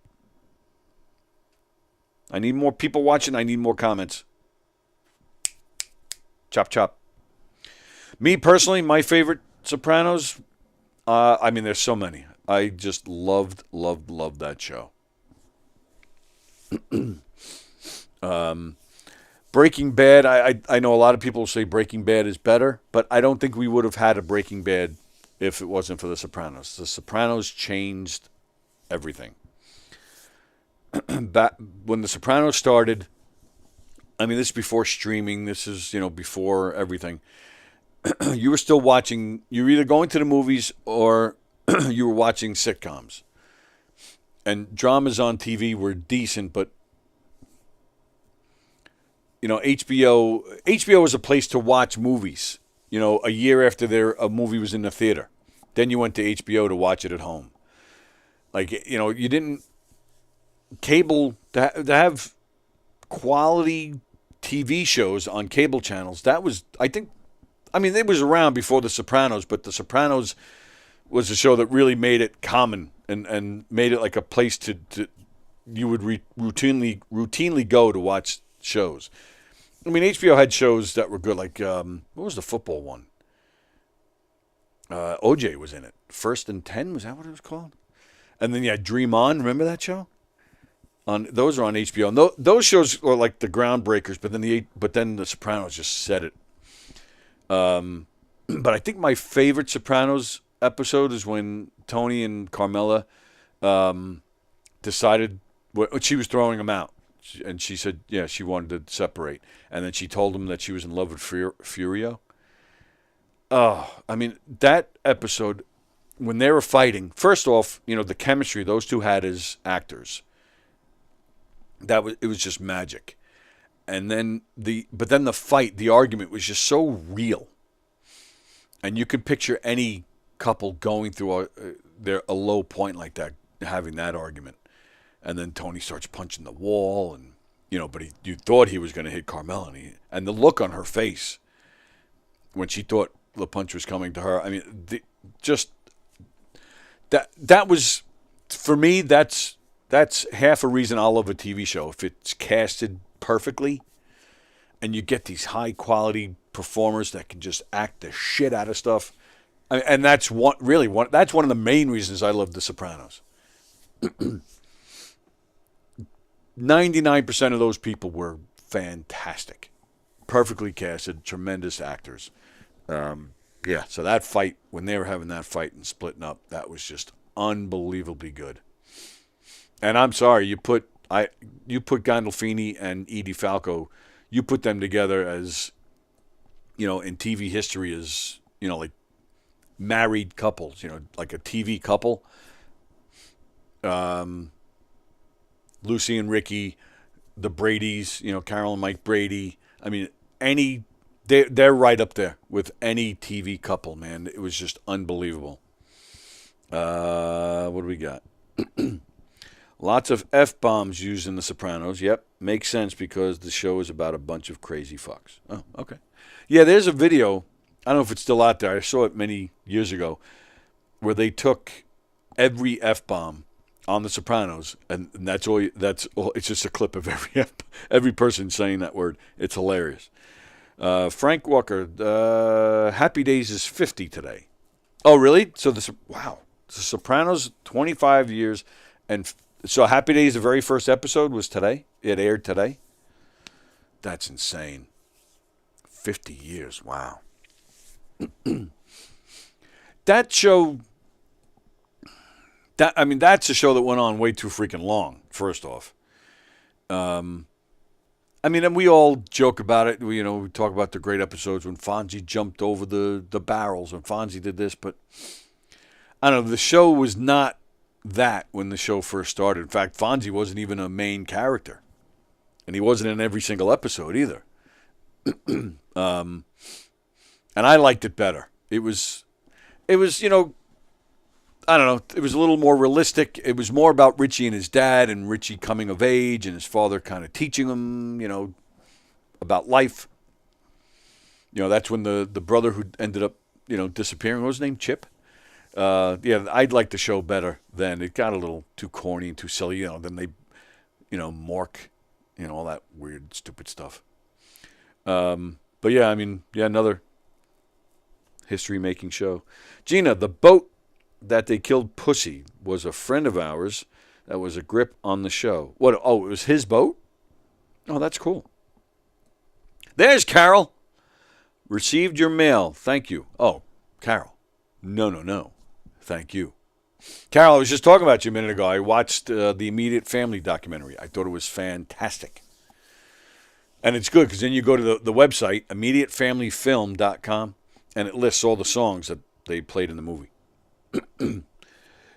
I need more people watching. I need more comments. Chop, chop. Me, personally, my favorite Sopranos, there's so many. I just loved that show. Breaking Bad, I know a lot of people say Breaking Bad is better, but I don't think we would have had a Breaking Bad if it wasn't for The Sopranos. The Sopranos changed everything. Back when The Sopranos started, I mean, this is before streaming. This is, before everything. You were still watching. You were either going to the movies or you were watching sitcoms. And dramas on TV were decent, but HBO was a place to watch movies. A year after a movie was in the theater, then you went to HBO to watch it at home. Like, you didn't cable to have quality TV shows on cable channels. That was, it was around before The Sopranos, but The Sopranos was a show that really made it common and made it like a place to you would routinely go to watch shows. I mean, HBO had shows that were good, like what was the football one? OJ was in it. First and 10, was that what it was called? And then you had Dream On. Remember that show? Those are on HBO. And those shows are like the groundbreakers, but then The Sopranos just set it. But I think my favorite Sopranos episode is when Tony and Carmela decided she was throwing him out. And she said, yeah, she wanted to separate. And then she told him that she was in love with Furio. Oh, I mean, that episode, when they were fighting, first off, the chemistry those two had as actors, it was just magic. And then the fight, the argument was just so real. And you can picture any couple going through a low point like that, having that argument. And then Tony starts punching the wall, and but you thought he was going to hit Carmela, and the look on her face when she thought the punch was coming to her. I mean, that was, for me. That's half a reason I love a TV show if it's casted perfectly, and you get these high quality performers that can just act the shit out of stuff. And that's that's one of the main reasons I love The Sopranos. 99% of those people were fantastic, perfectly casted, tremendous actors. So that fight, when they were having that fight and splitting up, that was just unbelievably good. And I'm sorry, you put Gandolfini and Edie Falco, you put them together as, in TV history as, like married couples, like a TV couple. Lucy and Ricky, the Bradys, Carol and Mike Brady. I mean, they're right up there with any TV couple, man. It was just unbelievable. What do we got? Lots of F-bombs used in The Sopranos. Yep, makes sense because the show is about a bunch of crazy fucks. Oh, okay. Yeah, there's a video. I don't know if it's still out there. I saw it many years ago where they took every F-bomb on The Sopranos, and that's all. It's just a clip of every person saying that word. It's hilarious. Frank Walker, Happy Days is 50 today. Oh, really? So wow, The Sopranos 25 years, and so Happy Days, the very first episode was today. It aired today. That's insane. 50 years. Wow. That show. That's a show that went on way too freaking long, first off. And we all joke about it. We talk about the great episodes when Fonzie jumped over the barrels, when Fonzie did this, but I don't know, the show was not that when the show first started. In fact, Fonzie wasn't even a main character. And he wasn't in every single episode either. And I liked it better. It was, I don't know, it was a little more realistic. It was more about Richie and his dad and Richie coming of age and his father kind of teaching him, about life. That's when the brother who ended up, disappearing, what was his name, Chip? I'd like the show better then. It got a little too corny and too silly, then they, Mork, all that weird, stupid stuff. But yeah, another history-making show. Gina, the boat that they killed Pussy was a friend of ours That was a grip on the show. What? Oh, it was his boat? Oh, that's cool. There's Carol. Received your mail. Thank you. Oh, Carol. No. Thank you. Carol, I was just talking about you a minute ago. I watched the Immediate Family documentary. I thought it was fantastic. And it's good because then you go to the website, immediatefamilyfilm.com, and it lists all the songs that they played in the movie.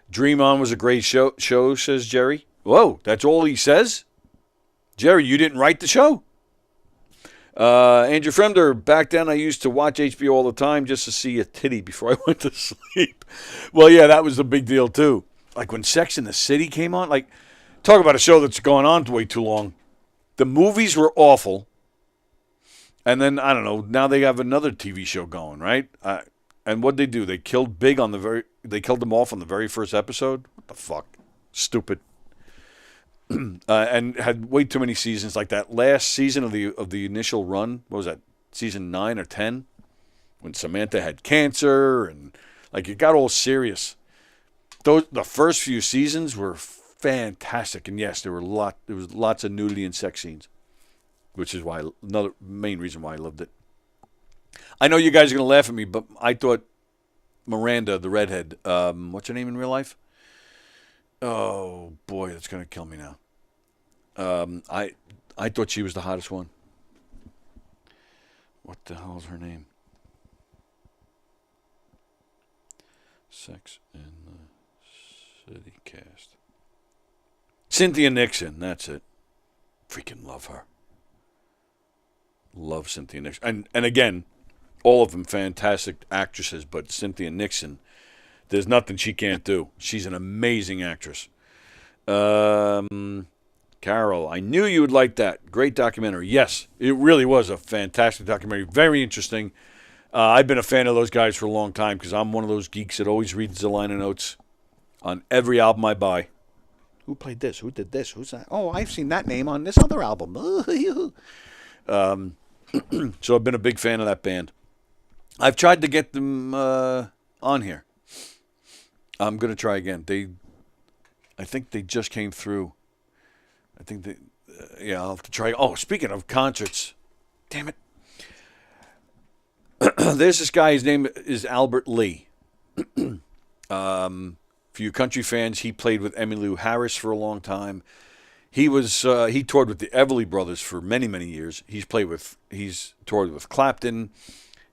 Dream On was a great show, says Jerry. Whoa, that's all he says? Jerry, you didn't write the show? Andrew Fremder, back then I used to watch HBO all the time just to see a titty before I went to sleep. Well, yeah, that was a big deal too. Like when Sex in the City came on, like, talk about a show that's gone on way too long. The movies were awful. And then, I don't know, now they have another TV show going, right? And what'd they do? They killed they killed them off on the very first episode? What the fuck? Stupid. And had way too many seasons. Like that last season of the initial run, what was that, season 9 or 10? When Samantha had cancer and like it got all serious. The first few seasons were fantastic, and yes, there was lots of nudity and sex scenes, which is why another main reason why I loved it. I know you guys are gonna laugh at me, but I thought Miranda, the redhead, what's her name in real life? Oh boy, that's gonna kill me now. I thought she was the hottest one. What the hell is her name? Sex in the City cast. Cynthia Nixon, that's it. Freaking love her. Love Cynthia Nixon. And again, all of them fantastic actresses, but Cynthia Nixon, there's nothing she can't do. She's an amazing actress. Carol, I knew you would like that. Great documentary. Yes, it really was a fantastic documentary. Very interesting. I've been a fan of those guys for a long time because I'm one of those geeks that always reads the liner notes on every album I buy. Who played this? Who did this? Who's that? Oh, I've seen that name on this other album. So I've been a big fan of that band. I've tried to get them on here. I'm going to try again. I think they just came through. I think I'll have to try. Oh, speaking of concerts, damn it. There's this guy, his name is Albert Lee. For you country fans, he played with Emmylou Harris for a long time. He toured with the Everly Brothers for many, many years. He's toured with Clapton.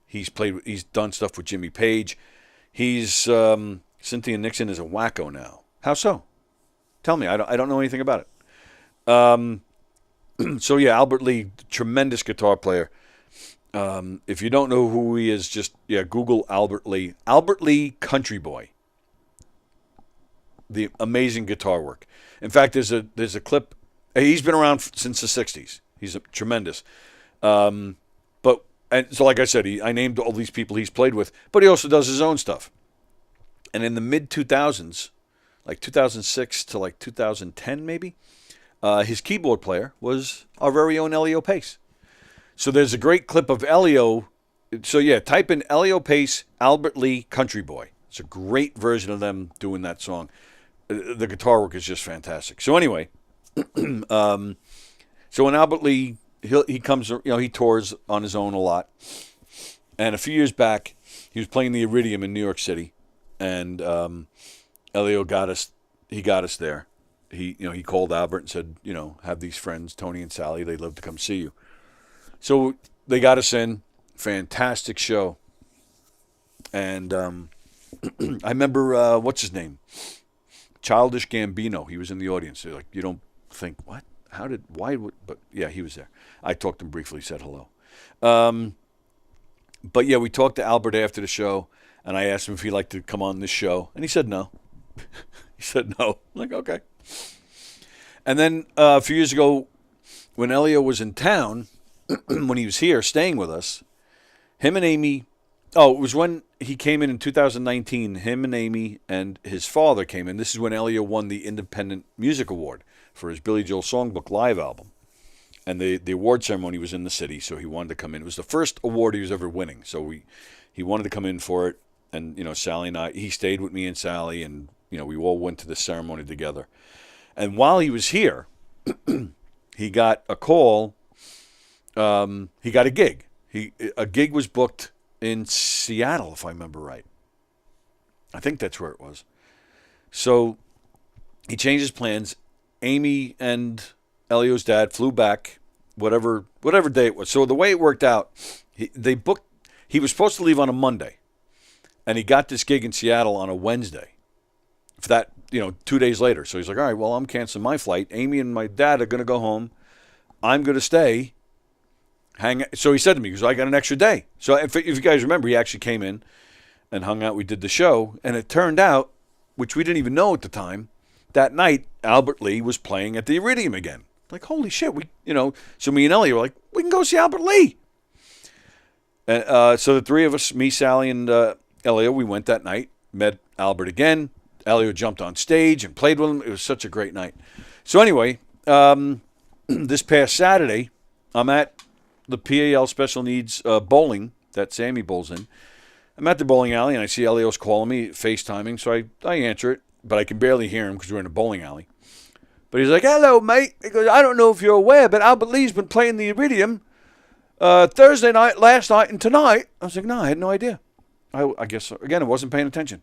He's done stuff with Jimmy Page. Cynthia Nixon is a wacko now. How so? Tell me. I don't know anything about it. So yeah, Albert Lee, tremendous guitar player. If you don't know who he is, just Google Albert Lee. Albert Lee, country boy. The amazing guitar work. In fact, there's a clip. He's been around since the '60s. He's tremendous. So like I said, I named all these people he's played with, but he also does his own stuff. And in the mid 2000s, like 2006 to like 2010 maybe, his keyboard player was our very own Elio Pace. So there's a great clip of Elio. So yeah, type in Elio Pace, Albert Lee, Country Boy. It's a great version of them doing that song. The guitar work is just fantastic. So anyway, so when Albert Lee, he comes, he tours on his own a lot. And a few years back, he was playing the Iridium in New York City, and Elio got us there. He called Albert and said, have these friends, Tony and Sally, they'd love to come see you. So they got us in. Fantastic show. And I remember, what's his name? Childish Gambino. He was in the audience. They're like, you don't think, what? But yeah, he was there. I talked to him briefly, said hello. But yeah, we talked to Albert after the show, and I asked him if he'd like to come on this show, and he said no. He said no. I'm like, okay. And then a few years ago, when Elio was in town, when he was here staying with us, him and Amy, it was when he came in 2019, him and Amy and his father came in. This is when Elio won the Independent Music Award for his Billy Joel Songbook live album. And the award ceremony was in the city, so he wanted to come in. It was the first award he was ever winning, so he wanted to come in for it. And, Sally and I, he stayed with me and Sally, and, we all went to the ceremony together. And while he was here, he got a call. He got a gig. A gig was booked in Seattle, if I remember right. I think that's where it was. So he changed his plans. Amy and Elio's dad flew back, whatever day it was. So the way it worked out, he was supposed to leave on a Monday, and he got this gig in Seattle on a Wednesday. For that, 2 days later. So he's like, all right, well, I'm canceling my flight. Amy and my dad are going to go home. I'm going to stay. So he said to me, because I got an extra day. So if you guys remember, he actually came in and hung out. We did the show, and it turned out, which we didn't even know at the time, that night Albert Lee was playing at the Iridium again. Like, holy shit, so me and Ellie were like, we can go see Albert Lee. And so the three of us, me, Sally, and Elio, we went that night, met Albert again. Elio jumped on stage and played with him. It was such a great night. So anyway, this past Saturday, I'm at the PAL Special Needs bowling that Sammy bowls in. I'm at the bowling alley, and I see Elio's calling me, FaceTiming, so I answer it, but I can barely hear him because we're in a bowling alley. But he's like, hello, mate. He goes, I don't know if you're aware, but Albert Lee's been playing the Iridium Thursday night, last night, and tonight. I was like, no, I had no idea. I guess, again, I wasn't paying attention.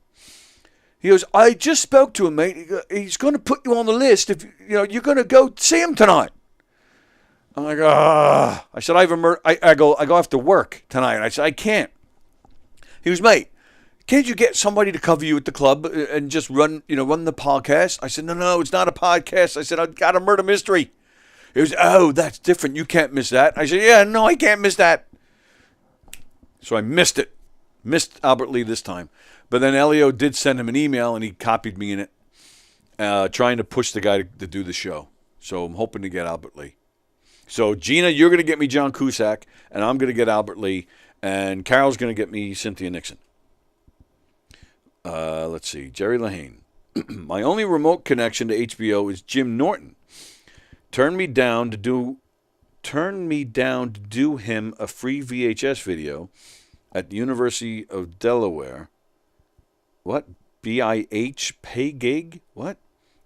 He goes, I just spoke to him, mate. He's going to put you on the list if you're going to go see him tonight. I'm like, ah. I said, I go after work tonight. And I said, I can't. He goes, mate, can't you get somebody to cover you at the club and just run the podcast? I said, no, it's not a podcast. I said, I've got a murder mystery. He goes, oh, that's different. You can't miss that. I said, yeah, no, I can't miss that. So I missed it. Missed Albert Lee this time. But then Elio did send him an email, and he copied me in it, trying to push the guy to do the show. So I'm hoping to get Albert Lee. So, Gina, you're going to get me John Cusack, and I'm going to get Albert Lee, and Carol's going to get me Cynthia Nixon. Let's see. Jerry Lahane. My only remote connection to HBO is Jim Norton. Turn me down to do him a free VHS video at the University of Delaware. What? BIH pay gig? What?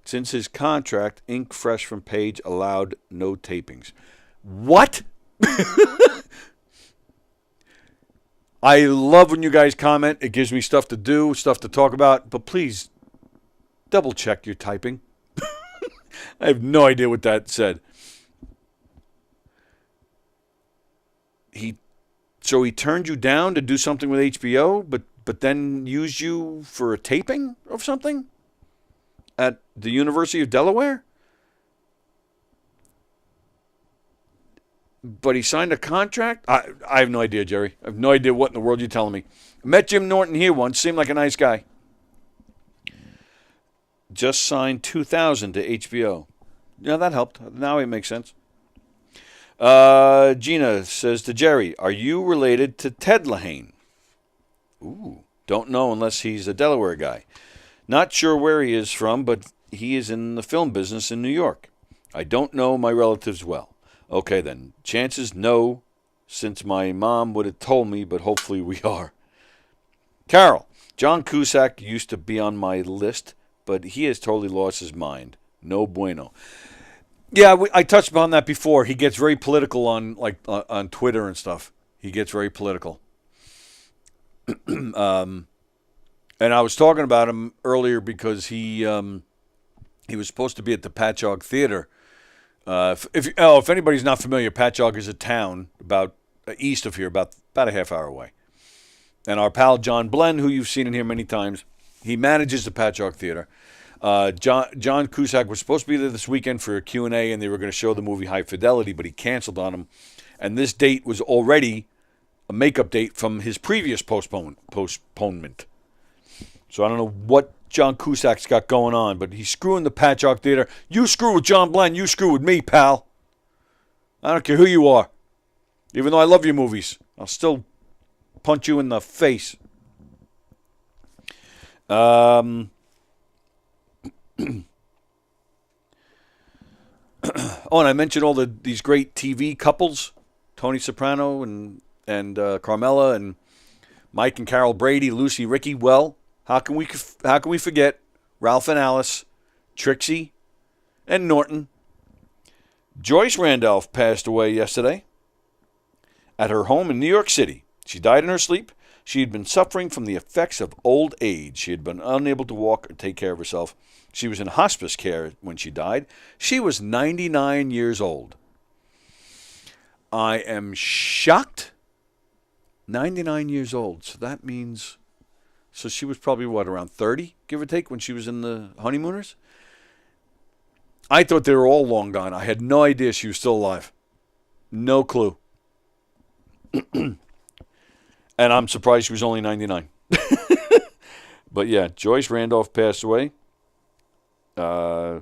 Since his contract, ink fresh from page, allowed no tapings. What? I love when you guys comment. It gives me stuff to do, stuff to talk about. But please, double check your typing. I have no idea what that said. So he turned you down to do something with HBO, but then used you for a taping of something at the University of Delaware? But he signed a contract? I have no idea, Jerry. I have no idea what in the world you're telling me. I met Jim Norton here once. Seemed like a nice guy. Just signed 2,000 to HBO. Yeah, that helped. Now it makes sense. Gina says to Jerry, are you related to Ted Lahane? Ooh, don't know unless he's a Delaware guy. Not sure where he is from, but he is in the film business in New York. I don't know my relatives well. Okay, then. Chances no, since my mom would have told me, but hopefully we are. Carol, John Cusack used to be on my list, but he has totally lost his mind. No bueno. Yeah, I touched upon that before. He gets very political on Twitter and stuff. He gets very political. And I was talking about him earlier because he was supposed to be at the Patchogue Theater. If anybody's not familiar, Patchogue is a town about east of here, about a half hour away. And our pal John Blenn, who you've seen in here many times, he manages the Patchogue Theater. John Cusack was supposed to be there this weekend for a Q&A, and they were going to show the movie High Fidelity, but he canceled on him. And this date was already a makeup date from his previous postponement. So I don't know what John Cusack's got going on, but he's screwing the Patchogue Theater. You screw with John Blenn, you screw with me, pal. I don't care who you are. Even though I love your movies, I'll still punch you in the face. Oh, and I mentioned all these great TV couples, Tony Soprano and Carmela and Mike and Carol Brady, Lucy, Ricky. Well, how can we forget Ralph and Alice, Trixie, and Norton. Joyce Randolph passed away yesterday at her home in New York City. She died in her sleep. She had been suffering from the effects of old age. She had been unable to walk or take care of herself. She was in hospice care when she died. She was 99 years old. I am shocked. 99 years old. So that means... So she was probably, what, around 30, give or take, when she was in the honeymooners? I thought they were all long gone. I had no idea she was still alive. No clue. And I'm surprised she was only 99. But yeah, Joyce Randolph passed away. I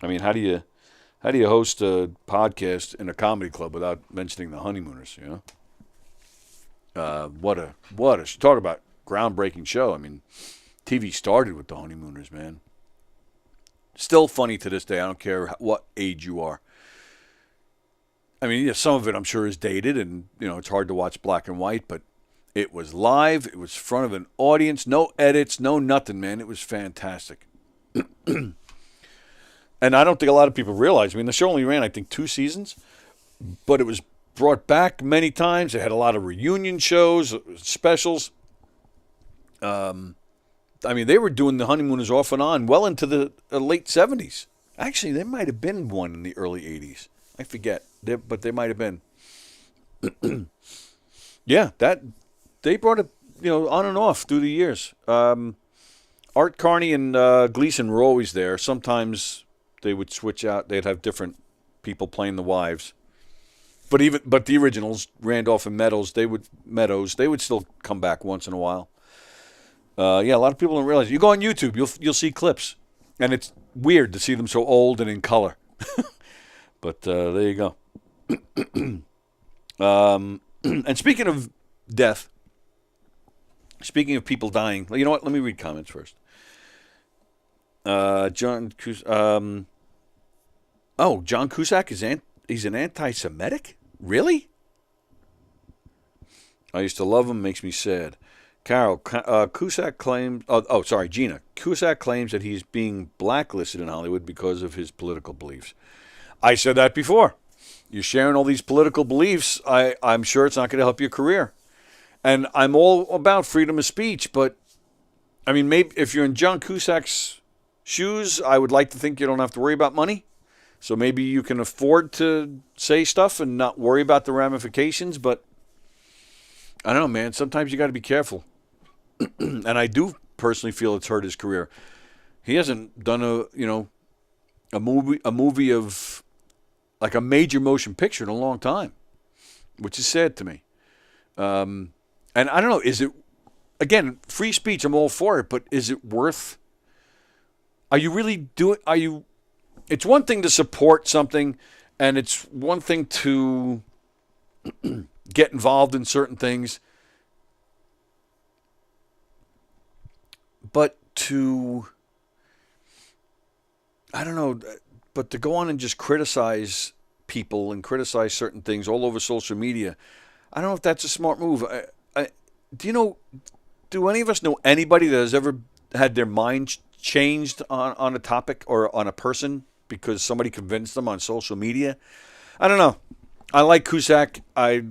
mean, how do you host a podcast in a comedy club without mentioning the honeymooners, you know? What a talk about groundbreaking show. I mean, TV started with the honeymooners, man. Still funny to this day. I don't care what age you are. I mean, yeah, some of it I'm sure is dated, and you know it's hard to watch black and white, but it was live. It was in front of an audience. No edits, no nothing, man. It was fantastic. And I don't think a lot of people realize. I mean, the show only ran, I think, 2 seasons, but it was brought back many times. It had a lot of reunion shows, specials. I mean, they were doing the honeymooners off and on well into the late 70s. Actually, there might have been one in the early 80s. I forget, but there might have been. Yeah, that they brought it, you know, on and off through the years. Art Carney and Gleason were always there. Sometimes they would switch out. They'd have different people playing the wives. But the originals, Randolph and Meadows, they would still come back once in a while. Yeah, a lot of people don't realize. You go on YouTube, you'll see clips, and it's weird to see them so old and in color. But there you go. And speaking of death, speaking of people dying, you know what? Let me read comments first. John Cusack he's an anti-Semitic? Really? I used to love him. Makes me sad. Carol, Cusack claims... Gina. Cusack claims that he's being blacklisted in Hollywood because of his political beliefs. I said that before. You're sharing all these political beliefs. I'm sure it's not going to help your career. And I'm all about freedom of speech, but, I mean, maybe if you're in John Cusack's shoes, I would like to think you don't have to worry about money. So maybe you can afford to say stuff and not worry about the ramifications, but I don't know, man. Sometimes you got to be careful. And I do personally feel it's hurt his career. He hasn't done a movie of like a major motion picture in a long time, which is sad to me. And I don't know, is it, again, free speech, I'm all for it, but is it worth, it's one thing to support something, and it's one thing to get involved in certain things, but to go on and just criticize people and criticize certain things all over social media, I don't know if that's a smart move. Do any of us know anybody that has ever had their mind changed on a topic or on a person because somebody convinced them on social media? I don't know. I like Cusack. If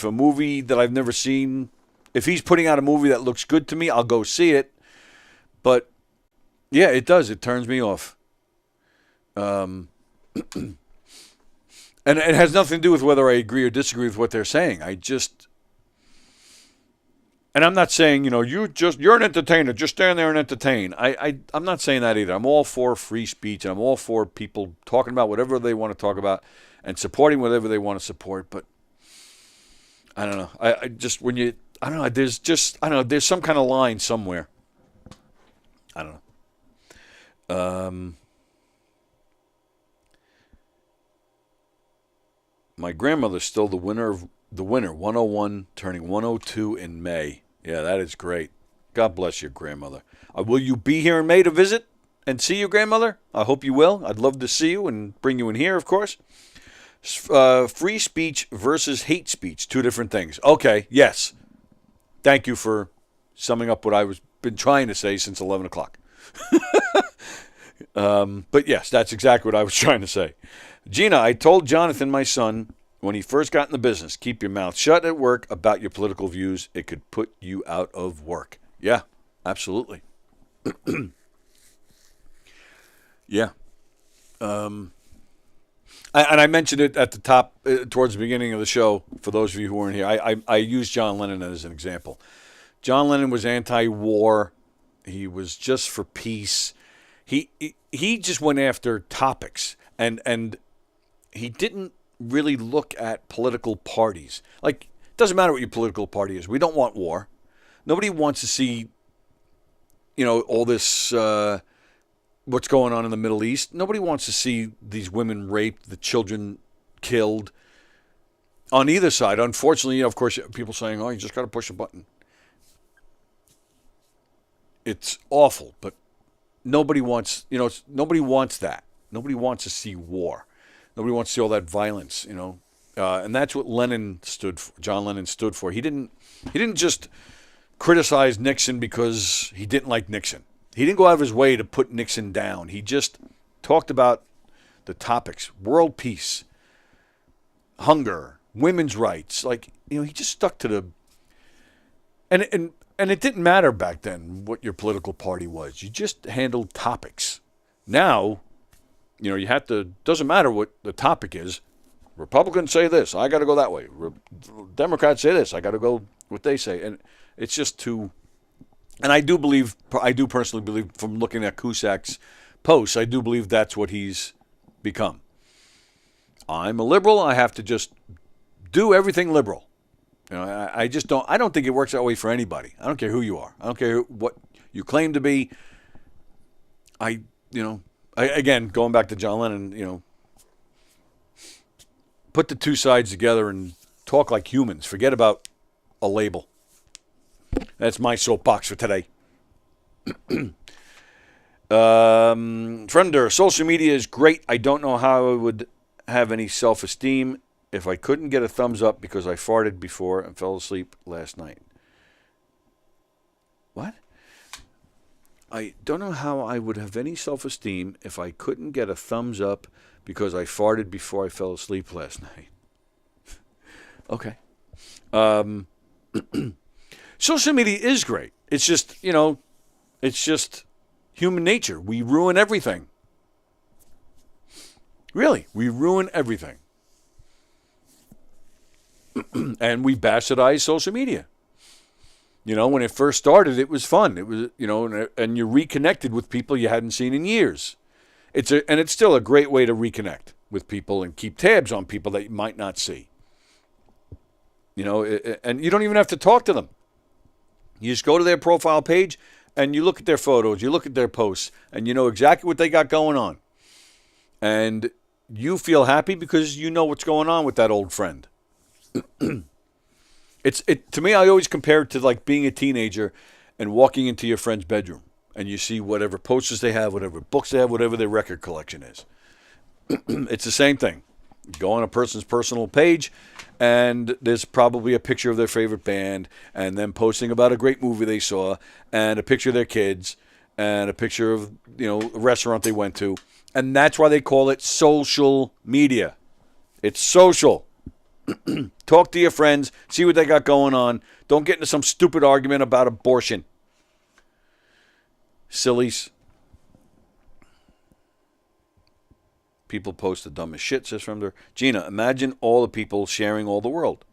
a movie that I've never seen, if he's putting out a movie that looks good to me, I'll go see it. But yeah, it does. It turns me off. And it has nothing to do with whether I agree or disagree with what they're saying. And I'm not saying, you're an entertainer, just stand there and entertain. I'm not saying that either. I'm all for free speech, and I'm all for people talking about whatever they want to talk about and supporting whatever they want to support. But I don't know. There's some kind of line somewhere. I don't know. My grandmother's still the winner, 101, turning 102 in May. Yeah, that is great. God bless your grandmother. Will you be here in May to visit and see your grandmother? I hope you will. I'd love to see you and bring you in here, of course. Free speech versus hate speech, 2 different things. Okay, yes. Thank you for summing up what I've been trying to say since 11 o'clock. But yes, that's exactly what I was trying to say. Gina, I told Jonathan, my son, when he first got in the business, keep your mouth shut at work about your political views. It could put you out of work. Yeah, absolutely. Yeah. And I mentioned it at the top, towards the beginning of the show, for those of you who weren't here. I used John Lennon as an example. John Lennon was anti-war. He was just for peace. He just went after topics, and he didn't really look at political parties. Like, it doesn't matter what your political party is. We don't want war. Nobody wants to see, all this, what's going on in the Middle East. Nobody wants to see these women raped, the children killed on either side. Unfortunately, of course, people saying, oh, you just got to push a button. It's awful, but nobody wants, nobody wants that. Nobody wants to see war. Nobody wants to see all that violence, and that's what John Lennon stood for. He didn't just criticize Nixon because he didn't like Nixon. He didn't go out of his way to put Nixon down. He just talked about the topics: world peace, hunger, women's rights. He just stuck to the and it didn't matter back then what your political party was. You just handled topics. Now, you have to, doesn't matter what the topic is. Republicans say this, I got to go that way. Democrats say this, I got to go what they say. And it's just too, and I do personally believe, from looking at Cusac's posts, I do believe that's what he's become. I'm a liberal, I have to just do everything liberal. I don't think it works that way for anybody. I don't care who you are. I don't care what you claim to be. Again, going back to John Lennon, put the two sides together and talk like humans. Forget about a label. That's my soapbox for today. Friender, social media is great. I don't know how I would have any self-esteem if I couldn't get a thumbs up because I farted before and fell asleep last night. What? I don't know how I would have any self-esteem if I couldn't get a thumbs up because I farted before I fell asleep last night. Okay. Social media is great. It's just, it's just human nature. We ruin everything. Really, we ruin everything. And we bastardize social media. When it first started, it was fun. It was, and you reconnected with people you hadn't seen in years. And it's still a great way to reconnect with people and keep tabs on people that you might not see. And you don't even have to talk to them. You just go to their profile page and you look at their photos, you look at their posts, and you know exactly what they got going on. And you feel happy because you know what's going on with that old friend. To me, I always compare it to like being a teenager and walking into your friend's bedroom and you see whatever posters they have, whatever books they have, whatever their record collection is. It's the same thing. You go on a person's personal page and there's probably a picture of their favorite band and them posting about a great movie they saw and a picture of their kids and a picture of, a restaurant they went to. And that's why they call it social media. It's social. Talk to your friends, see what they got going on. Don't get into some stupid argument about abortion. Sillies. People post the dumbest shit, says from there. Gina, imagine all the people sharing all the world.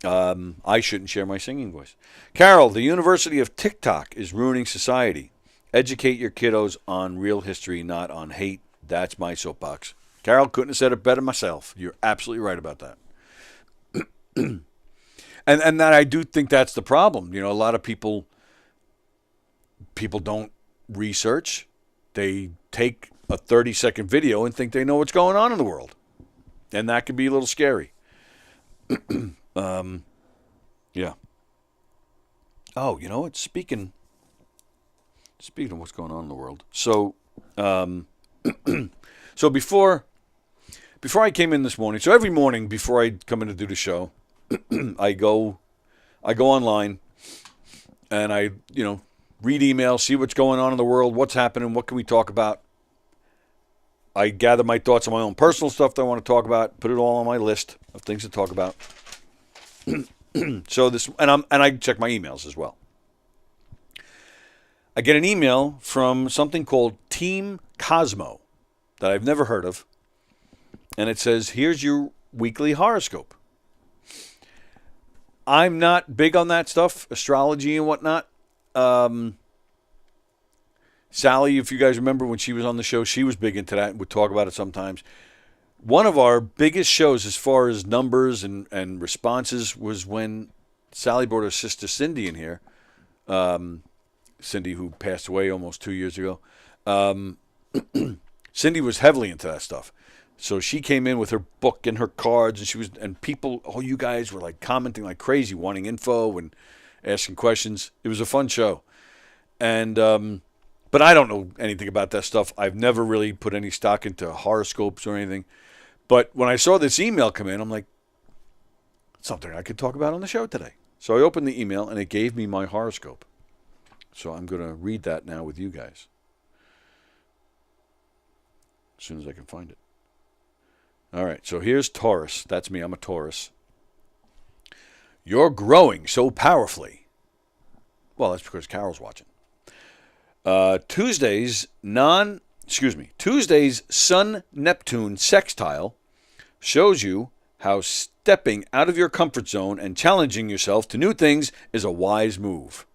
I shouldn't share my singing voice. Carol, the University of TikTok is ruining society. Educate your kiddos on real history, not on hate. That's my soapbox. Carol, couldn't have said it better myself. You're absolutely right about that. and that I do think that's the problem. A lot of people don't research. They take a 30-second video and think they know what's going on in the world. And that can be a little scary. Yeah. Oh, what? Speaking of what's going on in the world. So, so before I came in this morning, so every morning before I come in to do the show, I go online and I read emails, see what's going on in the world, what's happening, what can we talk about. I gather my thoughts on my own personal stuff that I want to talk about, put it all on my list of things to talk about. So this, and I check my emails as well. I get an email from something called Team Cosmo that I've never heard of, and it says, "Here's your weekly horoscope." I'm not big on that stuff, astrology and whatnot. Sally, if you guys remember when she was on the show, she was big into that and would talk about it sometimes. One of our biggest shows as far as numbers and responses was when Sally brought her sister Cindy in here. Cindy, who passed away almost 2 years ago. Cindy was heavily into that stuff. So she came in with her book and her cards, and people, you guys were like commenting like crazy, wanting info and asking questions. It was a fun show. And, but I don't know anything about that stuff. I've never really put any stock into horoscopes or anything. But when I saw this email come in, I'm like, something I could talk about on the show today. So I opened the email and it gave me my horoscope. So I'm going to read that now with you guys. As soon as I can find it. All right, so here's Taurus. That's me. I'm a Taurus. You're growing so powerfully. Well, that's because Carol's watching. Tuesday's Sun-Neptune sextile shows you how stepping out of your comfort zone and challenging yourself to new things is a wise move.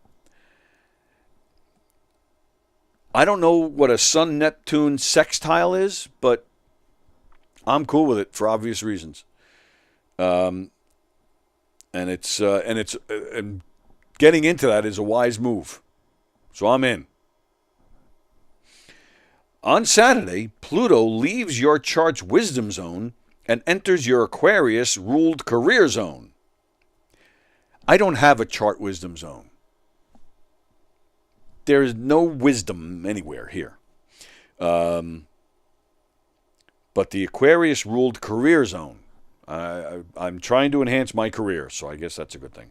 I don't know what a Sun-Neptune sextile is, but I'm cool with it for obvious reasons. And getting into that is a wise move. So I'm in. On Saturday, Pluto leaves your chart's wisdom zone and enters your Aquarius-ruled career zone. I don't have a chart wisdom zone. There is no wisdom anywhere here. But the Aquarius-ruled career zone, I'm trying to enhance my career, so I guess that's a good thing.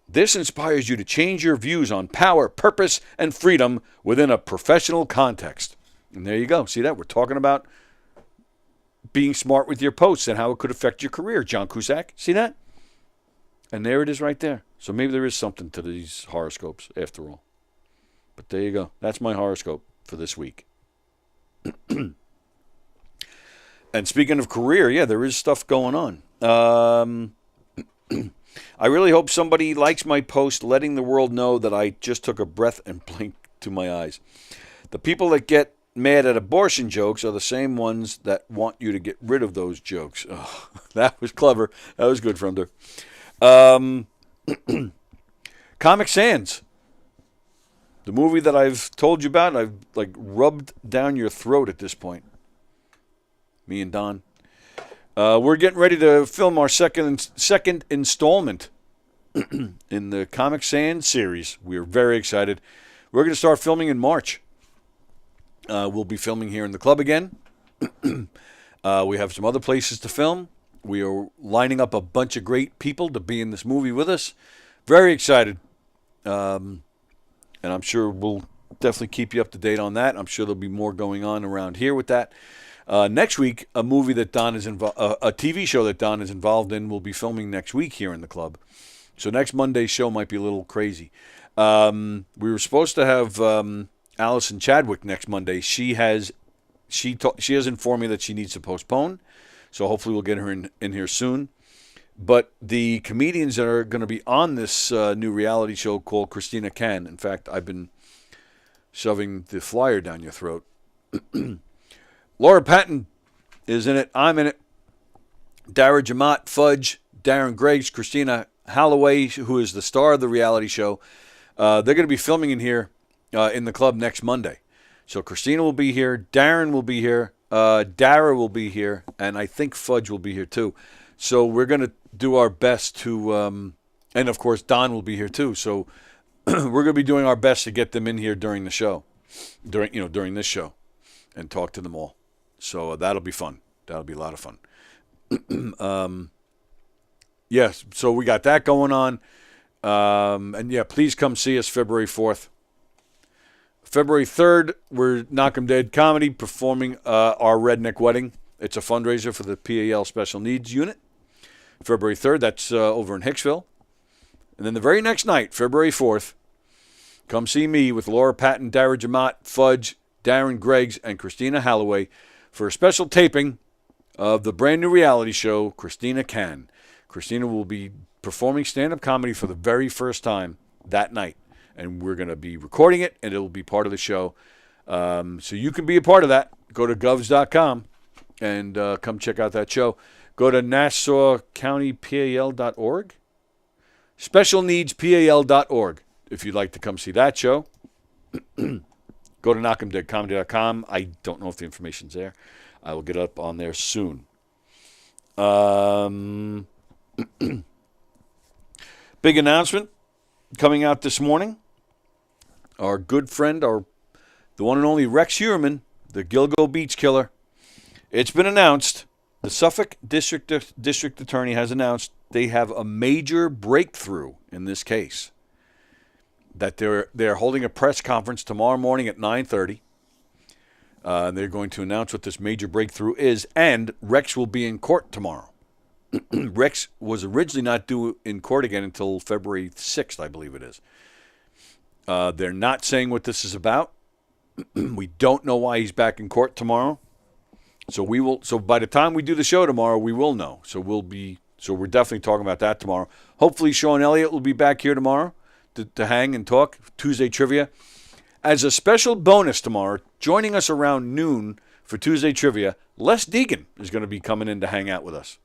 This inspires you to change your views on power, purpose, and freedom within a professional context. And there you go. See that? We're talking about being smart with your posts and how it could affect your career, John Cusack. See that? And there it is right there. So maybe there is something to these horoscopes after all. But there you go. That's my horoscope for this week. And speaking of career, yeah, there is stuff going on. I really hope somebody likes my post letting the world know that I just took a breath and blinked to my eyes. The people that get mad at abortion jokes are the same ones that want you to get rid of those jokes. Oh, that was clever. That was good from her. Comic Sans. The movie that I've told you about, I've like rubbed down your throat at this point. Me and Don. We're getting ready to film our second installment in the Comic Sans series. We're very excited. We're going to start filming in March. We'll be filming here in the club again. We have some other places to film. We are lining up a bunch of great people to be in this movie with us. Very excited. And I'm sure we'll definitely keep you up to date on that. I'm sure there'll be more going on around here with that. Next week, a movie that Don is a TV show that Don is involved in will be filming next week here in the club. So next Monday's show might be a little crazy. We were supposed to have Allison Chadwick next Monday. She has informed me that she needs to postpone. So hopefully we'll get her in here soon. But the comedians that are going to be on this new reality show called Christina Can. In fact, I've been shoving the flyer down your throat. Laura Patton is in it. I'm in it. Dara Jamat, Fudge, Darren Greggs, Christina Holloway, who is the star of the reality show. They're going to be filming in here in the club next Monday. So Christina will be here. Darren will be here. Dara will be here. And I think Fudge will be here too. So we're going to do our best to, and of course Don will be here too. So we're going to be doing our best to get them in here during the show, during this show, and talk to them all. So that'll be fun. That'll be a lot of fun. Yes, so we got that going on. And yeah, please come see us February 4th. February 3rd, we're Knockem Dead Comedy performing our Redneck Wedding. It's a fundraiser for the PAL Special Needs Unit. February 3rd, that's over in Hicksville. And then the very next night, February 4th, come see me with Laura Patton, Dara Jamat, Fudge, Darren Greggs, and Christina Halloway for a special taping of the brand new reality show, Christina Can. Christina will be performing stand-up comedy for the very first time that night. And we're going to be recording it, and it will be part of the show. So you can be a part of that. Go to govs.com and come check out that show. Go to NassauCountyPAL.org. SpecialNeedsPAL.org if you'd like to come see that show. Go to KnockemDeadComedy.com. I don't know if the information's there. I will get up on there soon. Big announcement coming out this morning. Our good friend, the one and only Rex Heuermann, the Gilgo Beach killer. It's been announced. The Suffolk District Attorney has announced they have a major breakthrough in this case. That they're holding a press conference tomorrow morning at 9:30. They're going to announce what this major breakthrough is, and Rex will be in court tomorrow. Rex was originally not due in court again until February 6th, I believe it is. They're not saying what this is about. We don't know why he's back in court tomorrow. So by the time we do the show tomorrow, we will know. So we're definitely talking about that tomorrow. Hopefully Sean Elliott will be back here tomorrow to hang and talk Tuesday Trivia. As a special bonus tomorrow, joining us around noon for Tuesday Trivia, Les Deegan is going to be coming in to hang out with us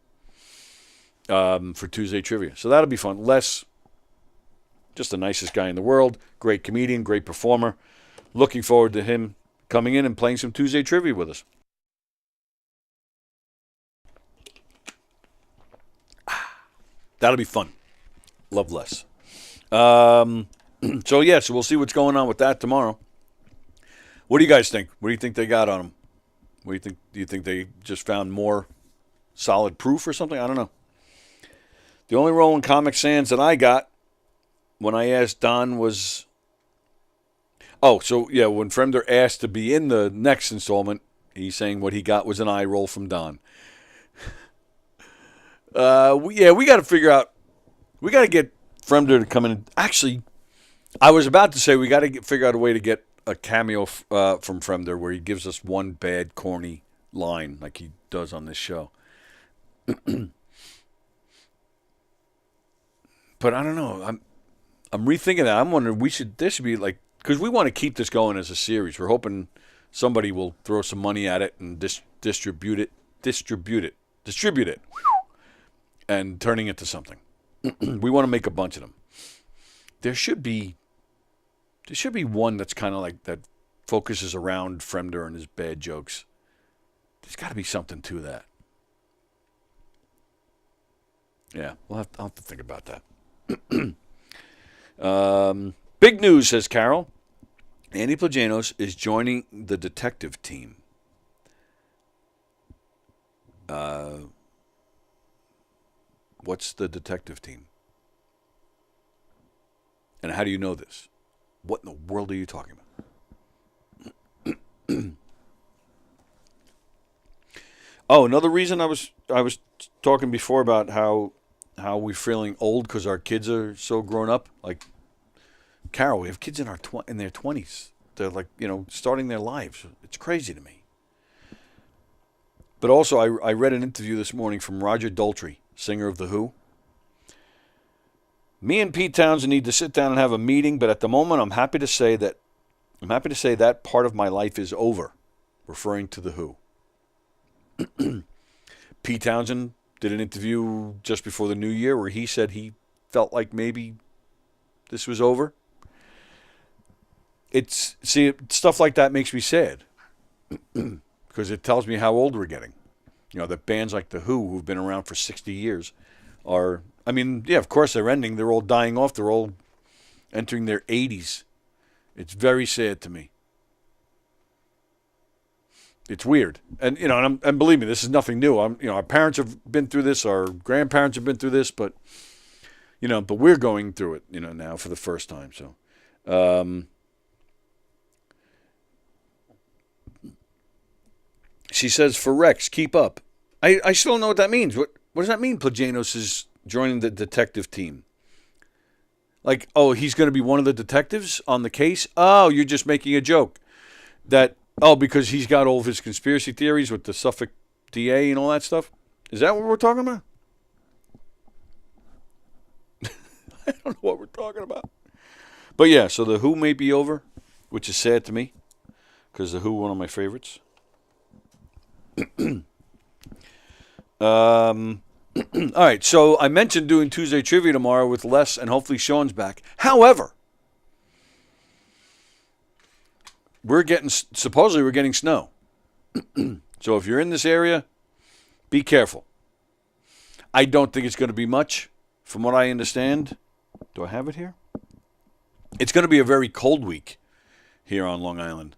for Tuesday Trivia. So that'll be fun. Les, just the nicest guy in the world. Great comedian, great performer. Looking forward to him coming in and playing some Tuesday Trivia with us. That'll be fun. Love Les. So we'll see what's going on with that tomorrow. What do you guys think? What do you think they got on him? What do you think? Do you think they just found more solid proof or something? I don't know. The only Rolling Comic Sans that I got when I asked Don was... when Fremder asked to be in the next installment, he's saying what he got was an eye roll from Don. We got to figure out... We got to get Fremder to come in. Actually, I was about to say we got to figure out a way to get a cameo from Fremder where he gives us one bad, corny line like he does on this show. But I don't know. I'm rethinking that. I'm wondering this should be like, because we want to keep this going as a series. We're hoping somebody will throw some money at it and distribute it, and turning it to something. We want to make a bunch of them. There should be one that's kind of like that focuses around Fremder and his bad jokes. There's got to be something to that. Yeah, I'll have to think about that. Big news, says Carol. Andy Plagianos is joining the detective team. What's the detective team? And how do you know this? What in the world are you talking about? Oh, another reason I was talking before about how we're feeling old because our kids are so grown up. Like Carol, we have kids in their 20s. They're like, starting their lives. It's crazy to me. But also, I read an interview this morning from Roger Daltrey, singer of The Who. Me and Pete Townsend need to sit down and have a meeting, but at the moment, I'm happy to say that part of my life is over, referring to The Who. Pete Townsend did an interview just before the new year where he said he felt like maybe this was over. Stuff like that makes me sad because it tells me how old we're getting. That bands like The Who, who've been around for 60 years, are, of course they're ending. They're all dying off. They're all entering their 80s. It's very sad to me. It's weird. And, and believe me, this is nothing new. Our parents have been through this. Our grandparents have been through this, but we're going through it, now for the first time. So, She says, for Rex, keep up. I still don't know what that means. What does that mean, Plajanos is joining the detective team? Like, oh, he's going to be one of the detectives on the case? Oh, you're just making a joke. Because he's got all of his conspiracy theories with the Suffolk DA and all that stuff? Is that what we're talking about? I don't know what we're talking about. But yeah, so the Who may be over, which is sad to me, because the Who, one of my favorites. All right, so I mentioned doing Tuesday Trivia tomorrow with Les, and hopefully Sean's back. However, supposedly we're getting snow. So if you're in this area, be careful. I don't think it's going to be much, from what I understand. Do I have it here? It's going to be a very cold week here on Long Island.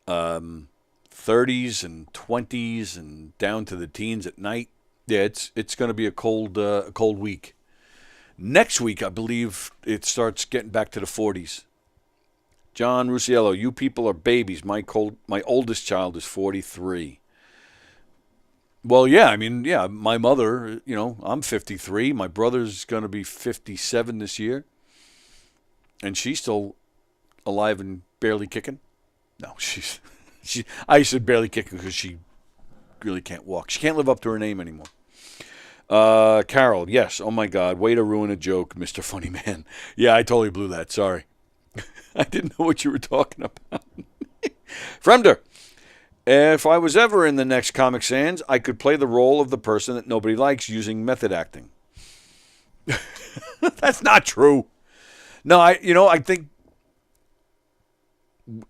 30s and 20s and down to the teens at night. Yeah, it's going to be a cold week. Next week, I believe it starts getting back to the 40s. John Rusiello, you people are babies. My oldest child is 43. Well, yeah, my mother, I'm 53. My brother's going to be 57 this year. And she's still alive and barely kicking. No, I said barely kicking because she really can't walk. She can't live up to her name anymore. Carol, yes. Oh, my God. Way to ruin a joke, Mr. Funny Man. Yeah, I totally blew that. Sorry. I didn't know what you were talking about. Fremder, if I was ever in the next Comic Sans, I could play the role of the person that nobody likes using method acting. That's not true. No, I think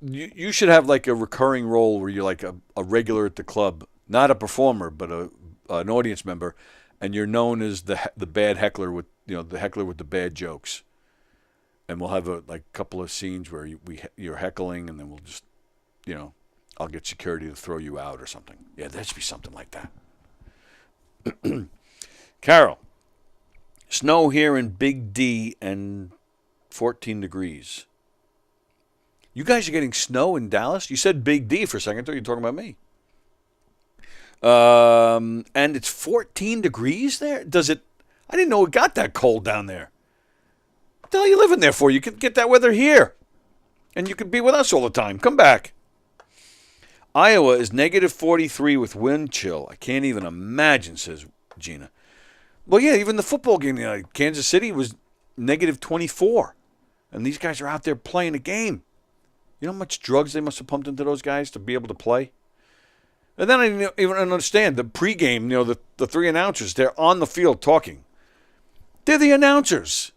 you should have like a recurring role where you're like a regular at the club, not a performer, but an audience member, and you're known as the bad heckler with the heckler with the bad jokes. And we'll have a couple of scenes where you're heckling, and then we'll just, I'll get security to throw you out or something. Yeah, there should be something like that. Carol, snow here in Big D and 14 degrees. You guys are getting snow in Dallas? You said Big D for a second. I thought you were talking about me. And it's 14 degrees there? I didn't know it got that cold down there. What the hell are you living there for? You could get that weather here. And you could be with us all the time. Come back. Iowa is negative 43 with wind chill. I can't even imagine, says Gina. Well, yeah, even the football game, Kansas City was negative 24. And these guys are out there playing a game. You know how much drugs they must have pumped into those guys to be able to play? And then I didn't even understand the pregame, the three announcers, they're on the field talking. They're the announcers.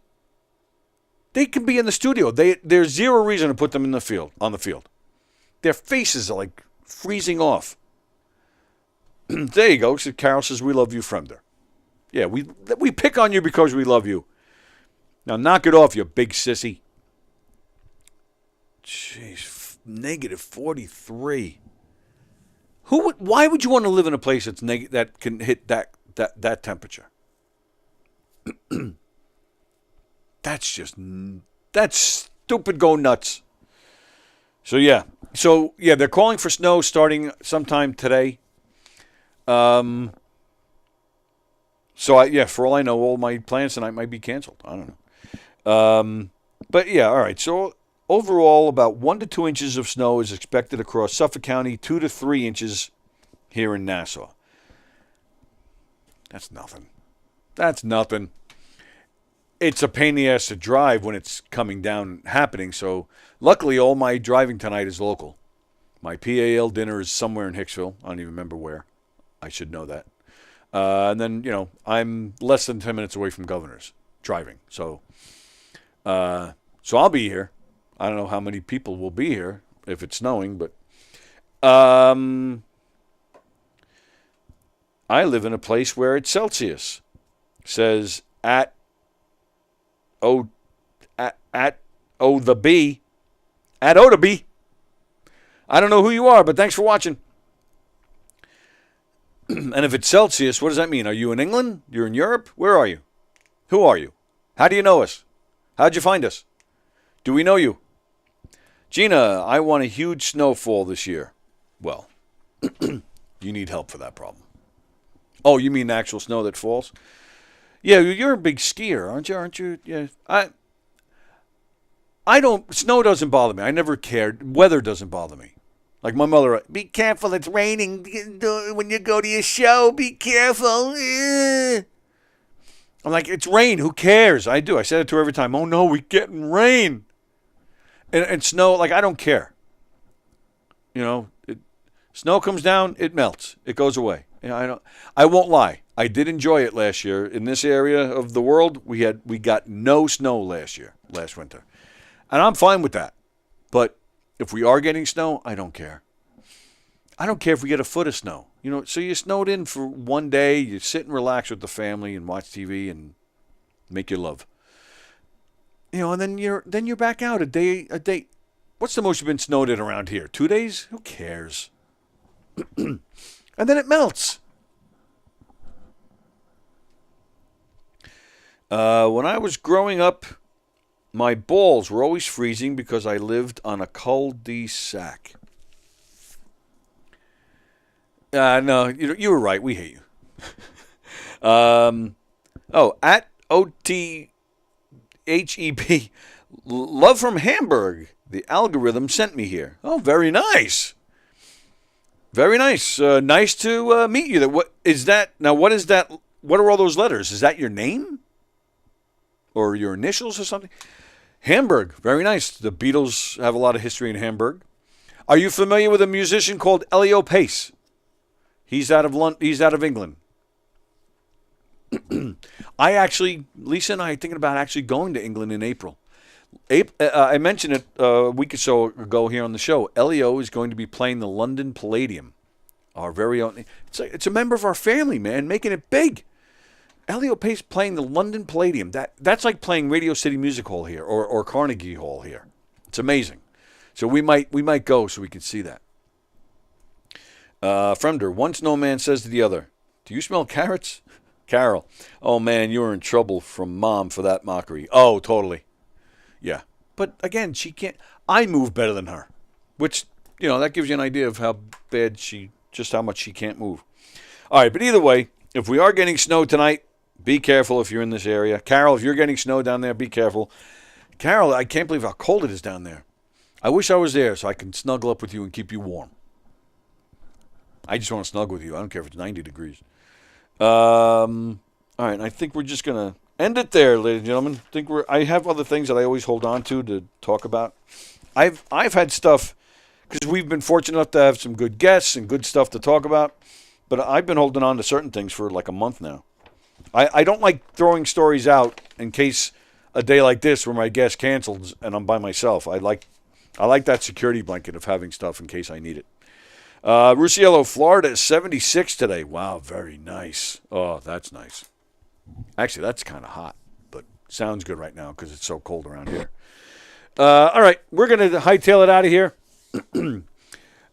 They can be in the studio. There's zero reason to put them on the field. Their faces are like freezing off. There you go. Carol says, we love you, Fremder. Yeah, we pick on you because we love you. Now knock it off, you big sissy. Jeez, negative 43. Why would you want to live in a place that can hit that temperature? That's stupid. Go nuts. So yeah, they're calling for snow starting sometime today. For all I know, all my plans tonight might be canceled. I don't know. But yeah, all right. So overall, about 1 to 2 inches of snow is expected across Suffolk County, 2 to 3 inches here in Nassau. That's nothing. It's a pain in the ass to drive when it's coming down happening. So luckily, all my driving tonight is local. My PAL dinner is somewhere in Hicksville. I don't even remember where. I should know that. And then, I'm less than 10 minutes away from Governor's driving. So I'll be here. I don't know how many people will be here if it's snowing, but I live in a place where it's Celsius. Says at O the B. At O to B. I don't know who you are, but thanks for watching. And if it's Celsius, what does that mean? Are you in England? You're in Europe? Where are you? Who are you? How do you know us? How'd you find us? Do we know you? Gina, I want a huge snowfall this year. Well, You need help for that problem. Oh, you mean actual snow that falls? Yeah, you're a big skier, aren't you? Yeah. I don't. Snow doesn't bother me. I never cared. Weather doesn't bother me. Like my mother, be careful, it's raining when you go to your show. Be careful. I'm like, it's rain. Who cares? I do. I said it to her every time. Oh no, we're getting rain. And snow, like I don't care. You know, snow comes down, it melts, it goes away. You know, I won't lie. I did enjoy it last year. In this area of the world, we got no snow last winter. And I'm fine with that. But if we are getting snow, I don't care. I don't care if we get a foot of snow. You know, so you snowed in for one day, you sit and relax with the family and watch TV and make your love. You know, and then you're back out a day. What's the most you've been snowed in around here? 2 days? Who cares? And then it melts. When I was growing up, my balls were always freezing because I lived on a cul-de-sac. No, you were right. We hate you. At OTHEP, love from Hamburg. The algorithm sent me here. Oh, very nice. Very nice. Nice to meet you. What is that? Now, what is that? What are all those letters? Is that your name? Or your initials or something? Hamburg. Very nice. The Beatles have a lot of history in Hamburg. Are you familiar with a musician called Elio Pace? He's out of England. Lisa and I are thinking about actually going to England in April. I mentioned it a week or so ago here on the show. Elio is going to be playing the London Palladium. Our very own. It's a member of our family, man, making it big. Elio Pace playing the London Palladium. That's like playing Radio City Music Hall here or Carnegie Hall here. It's amazing. So we might go so we can see that. Fremder, one snowman says to the other, "Do you smell carrots?" Carol, "Oh man, you were in trouble from Mom for that mockery." Oh, totally. Yeah. But again, she can't. I move better than her, which, that gives you an idea of how much she can't move. All right, but either way, if we are getting snow tonight, be careful if you're in this area. Carol, if you're getting snow down there, be careful. Carol, I can't believe how cold it is down there. I wish I was there so I can snuggle up with you and keep you warm. I just want to snuggle with you. I don't care if it's 90 degrees. All right, I think we're just going to end it there, ladies and gentlemen. I have other things that I always hold on to talk about. I've had stuff, because we've been fortunate enough to have some good guests and good stuff to talk about, but I've been holding on to certain things for like a month now. I don't like throwing stories out in case a day like this where my guest cancels and I'm by myself. I like that security blanket of having stuff in case I need it. Rusiello, Florida is 76 today. Wow, very nice. Oh, that's nice. Actually, that's kind of hot, but sounds good right now because it's so cold around here. All right, we're going to hightail it out of here.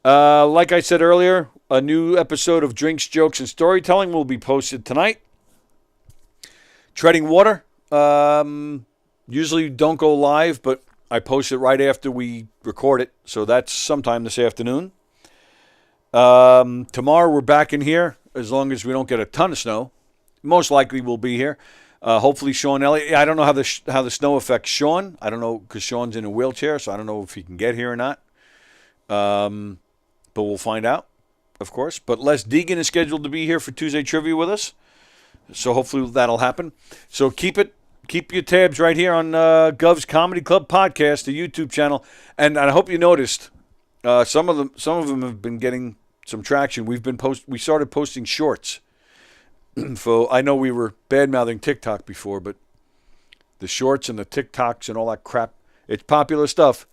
Like I said earlier, a new episode of Drinks, Jokes, and Storytelling will be posted tonight. Treading Water. Usually don't go live, but I post it right after we record it, so that's sometime this afternoon. Tomorrow we're back in here, as long as we don't get a ton of snow. Most likely we'll be here. Hopefully Sean Elliott. I don't know how the snow affects Sean. I don't know, because Sean's in a wheelchair, so I don't know if he can get here or not. But we'll find out, of course. But Les Deegan is scheduled to be here for Tuesday Trivia with us, so hopefully that'll happen. So keep your tabs right here on Gov's Comedy Club Podcast, the YouTube channel. And I hope you noticed some of them have been getting some traction. We started posting shorts. So I know we were bad-mouthing TikTok before, but the shorts and the TikToks and all that crap, it's popular stuff.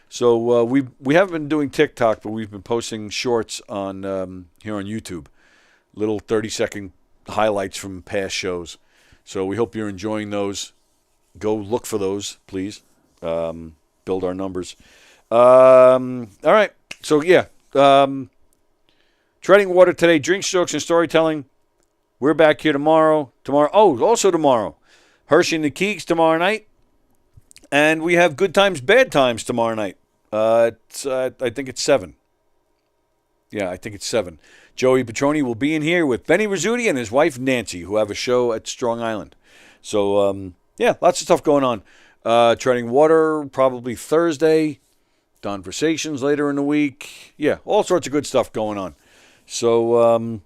So we haven't been doing TikTok, but we've been posting shorts on here on YouTube, little 30-second highlights from past shows. So we hope you're enjoying those. Go look for those, please. Build our numbers. All right. So, yeah. Treading Water today. Drinks, Jokes, and Storytelling. We're back here tomorrow. Also tomorrow. Hershey and the Keeks tomorrow night. And we have Good Times, Bad Times tomorrow night. I think it's 7. Yeah, I think it's 7. Joey Petroni will be in here with Benny Rizzuti and his wife Nancy, who have a show at Strong Island. So, yeah, lots of stuff going on. Treading Water probably Thursday. Conversations later in the week. Yeah, all sorts of good stuff going on. So,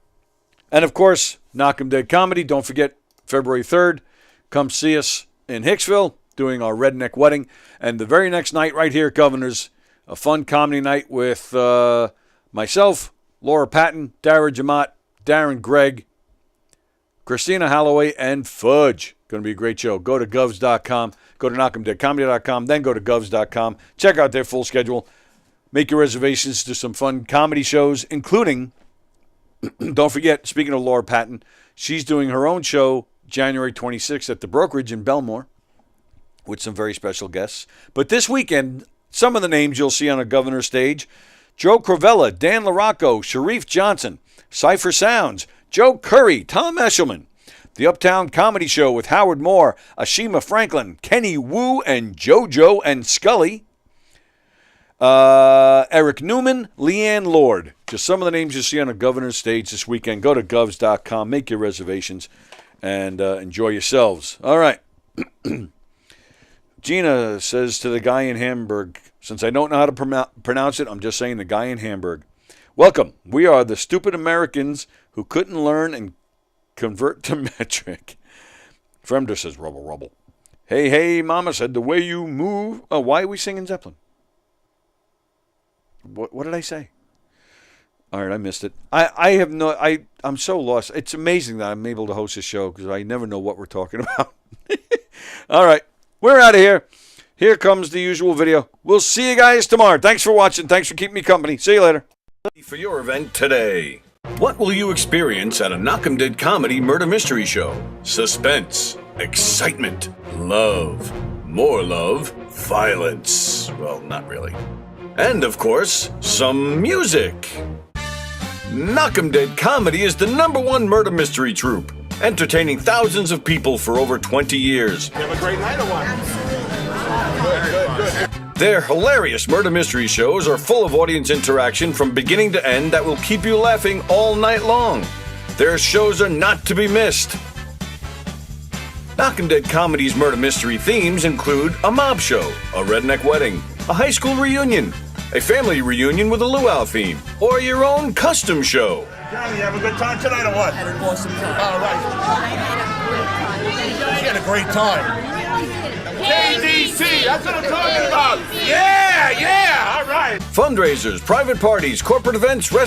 and of course, Knockem Dead Comedy. Don't forget, February 3rd, come see us in Hicksville doing our Redneck Wedding. And the very next night right here at Governor's, a fun comedy night with myself, Laura Patton, Dara Jamat, Darren Gregg, Christina Holloway, and Fudge. Going to be a great show. Go to govs.com. Go to knockemdeadcomedy.com. Then go to govs.com. Check out their full schedule. Make your reservations to some fun comedy shows, including, don't forget, speaking of Laura Patton, she's doing her own show January 26th at the Brokerage in Belmore with some very special guests. But this weekend, some of the names you'll see on a Governor stage: Joe Cravella, Dan LaRocco, Sharif Johnson, Cypher Sounds, Joe Curry, Tom Eshelman, the Uptown Comedy Show with Howard Moore, Ashima Franklin, Kenny Wu, and JoJo and Scully, Eric Newman, Leanne Lord. Just some of the names you see on a Governor's stage this weekend. Go to govs.com, make your reservations, and enjoy yourselves. All right. Gina says to the guy in Hamburg, since I don't know how to pronounce it, I'm just saying the guy in Hamburg. Welcome. We are the stupid Americans who couldn't learn and convert to metric. Fremder says, rubble, rubble. Hey, hey, Mama said, the way you move. Oh, why are we singing Zeppelin? What did I say? All right, I missed it. I'm so lost. It's amazing that I'm able to host a show because I never know what we're talking about. All right, we're out of here. Here comes the usual video. We'll see you guys tomorrow. Thanks for watching. Thanks for keeping me company. See you later. For your event today. What will you experience at a Knockem Dead Comedy Murder Mystery Show? Suspense, excitement, love, more love, violence. Well, not really. And, of course, some music. Knockem Dead Comedy is the #1 murder mystery troupe, entertaining thousands of people for over 20 years. You have a great night or what? Good. Their hilarious murder mystery shows are full of audience interaction from beginning to end that will keep you laughing all night long. Their shows are not to be missed. Knockem Dead Comedy's murder mystery themes include a mob show, a redneck wedding, a high school reunion, a family reunion with a luau theme, or your own custom show. Johnny, you have a good time tonight or what? Had an awesome time. All right. She had a great time. KDC, that's what I'm talking about. Yeah, all right. Fundraisers, private parties, corporate events,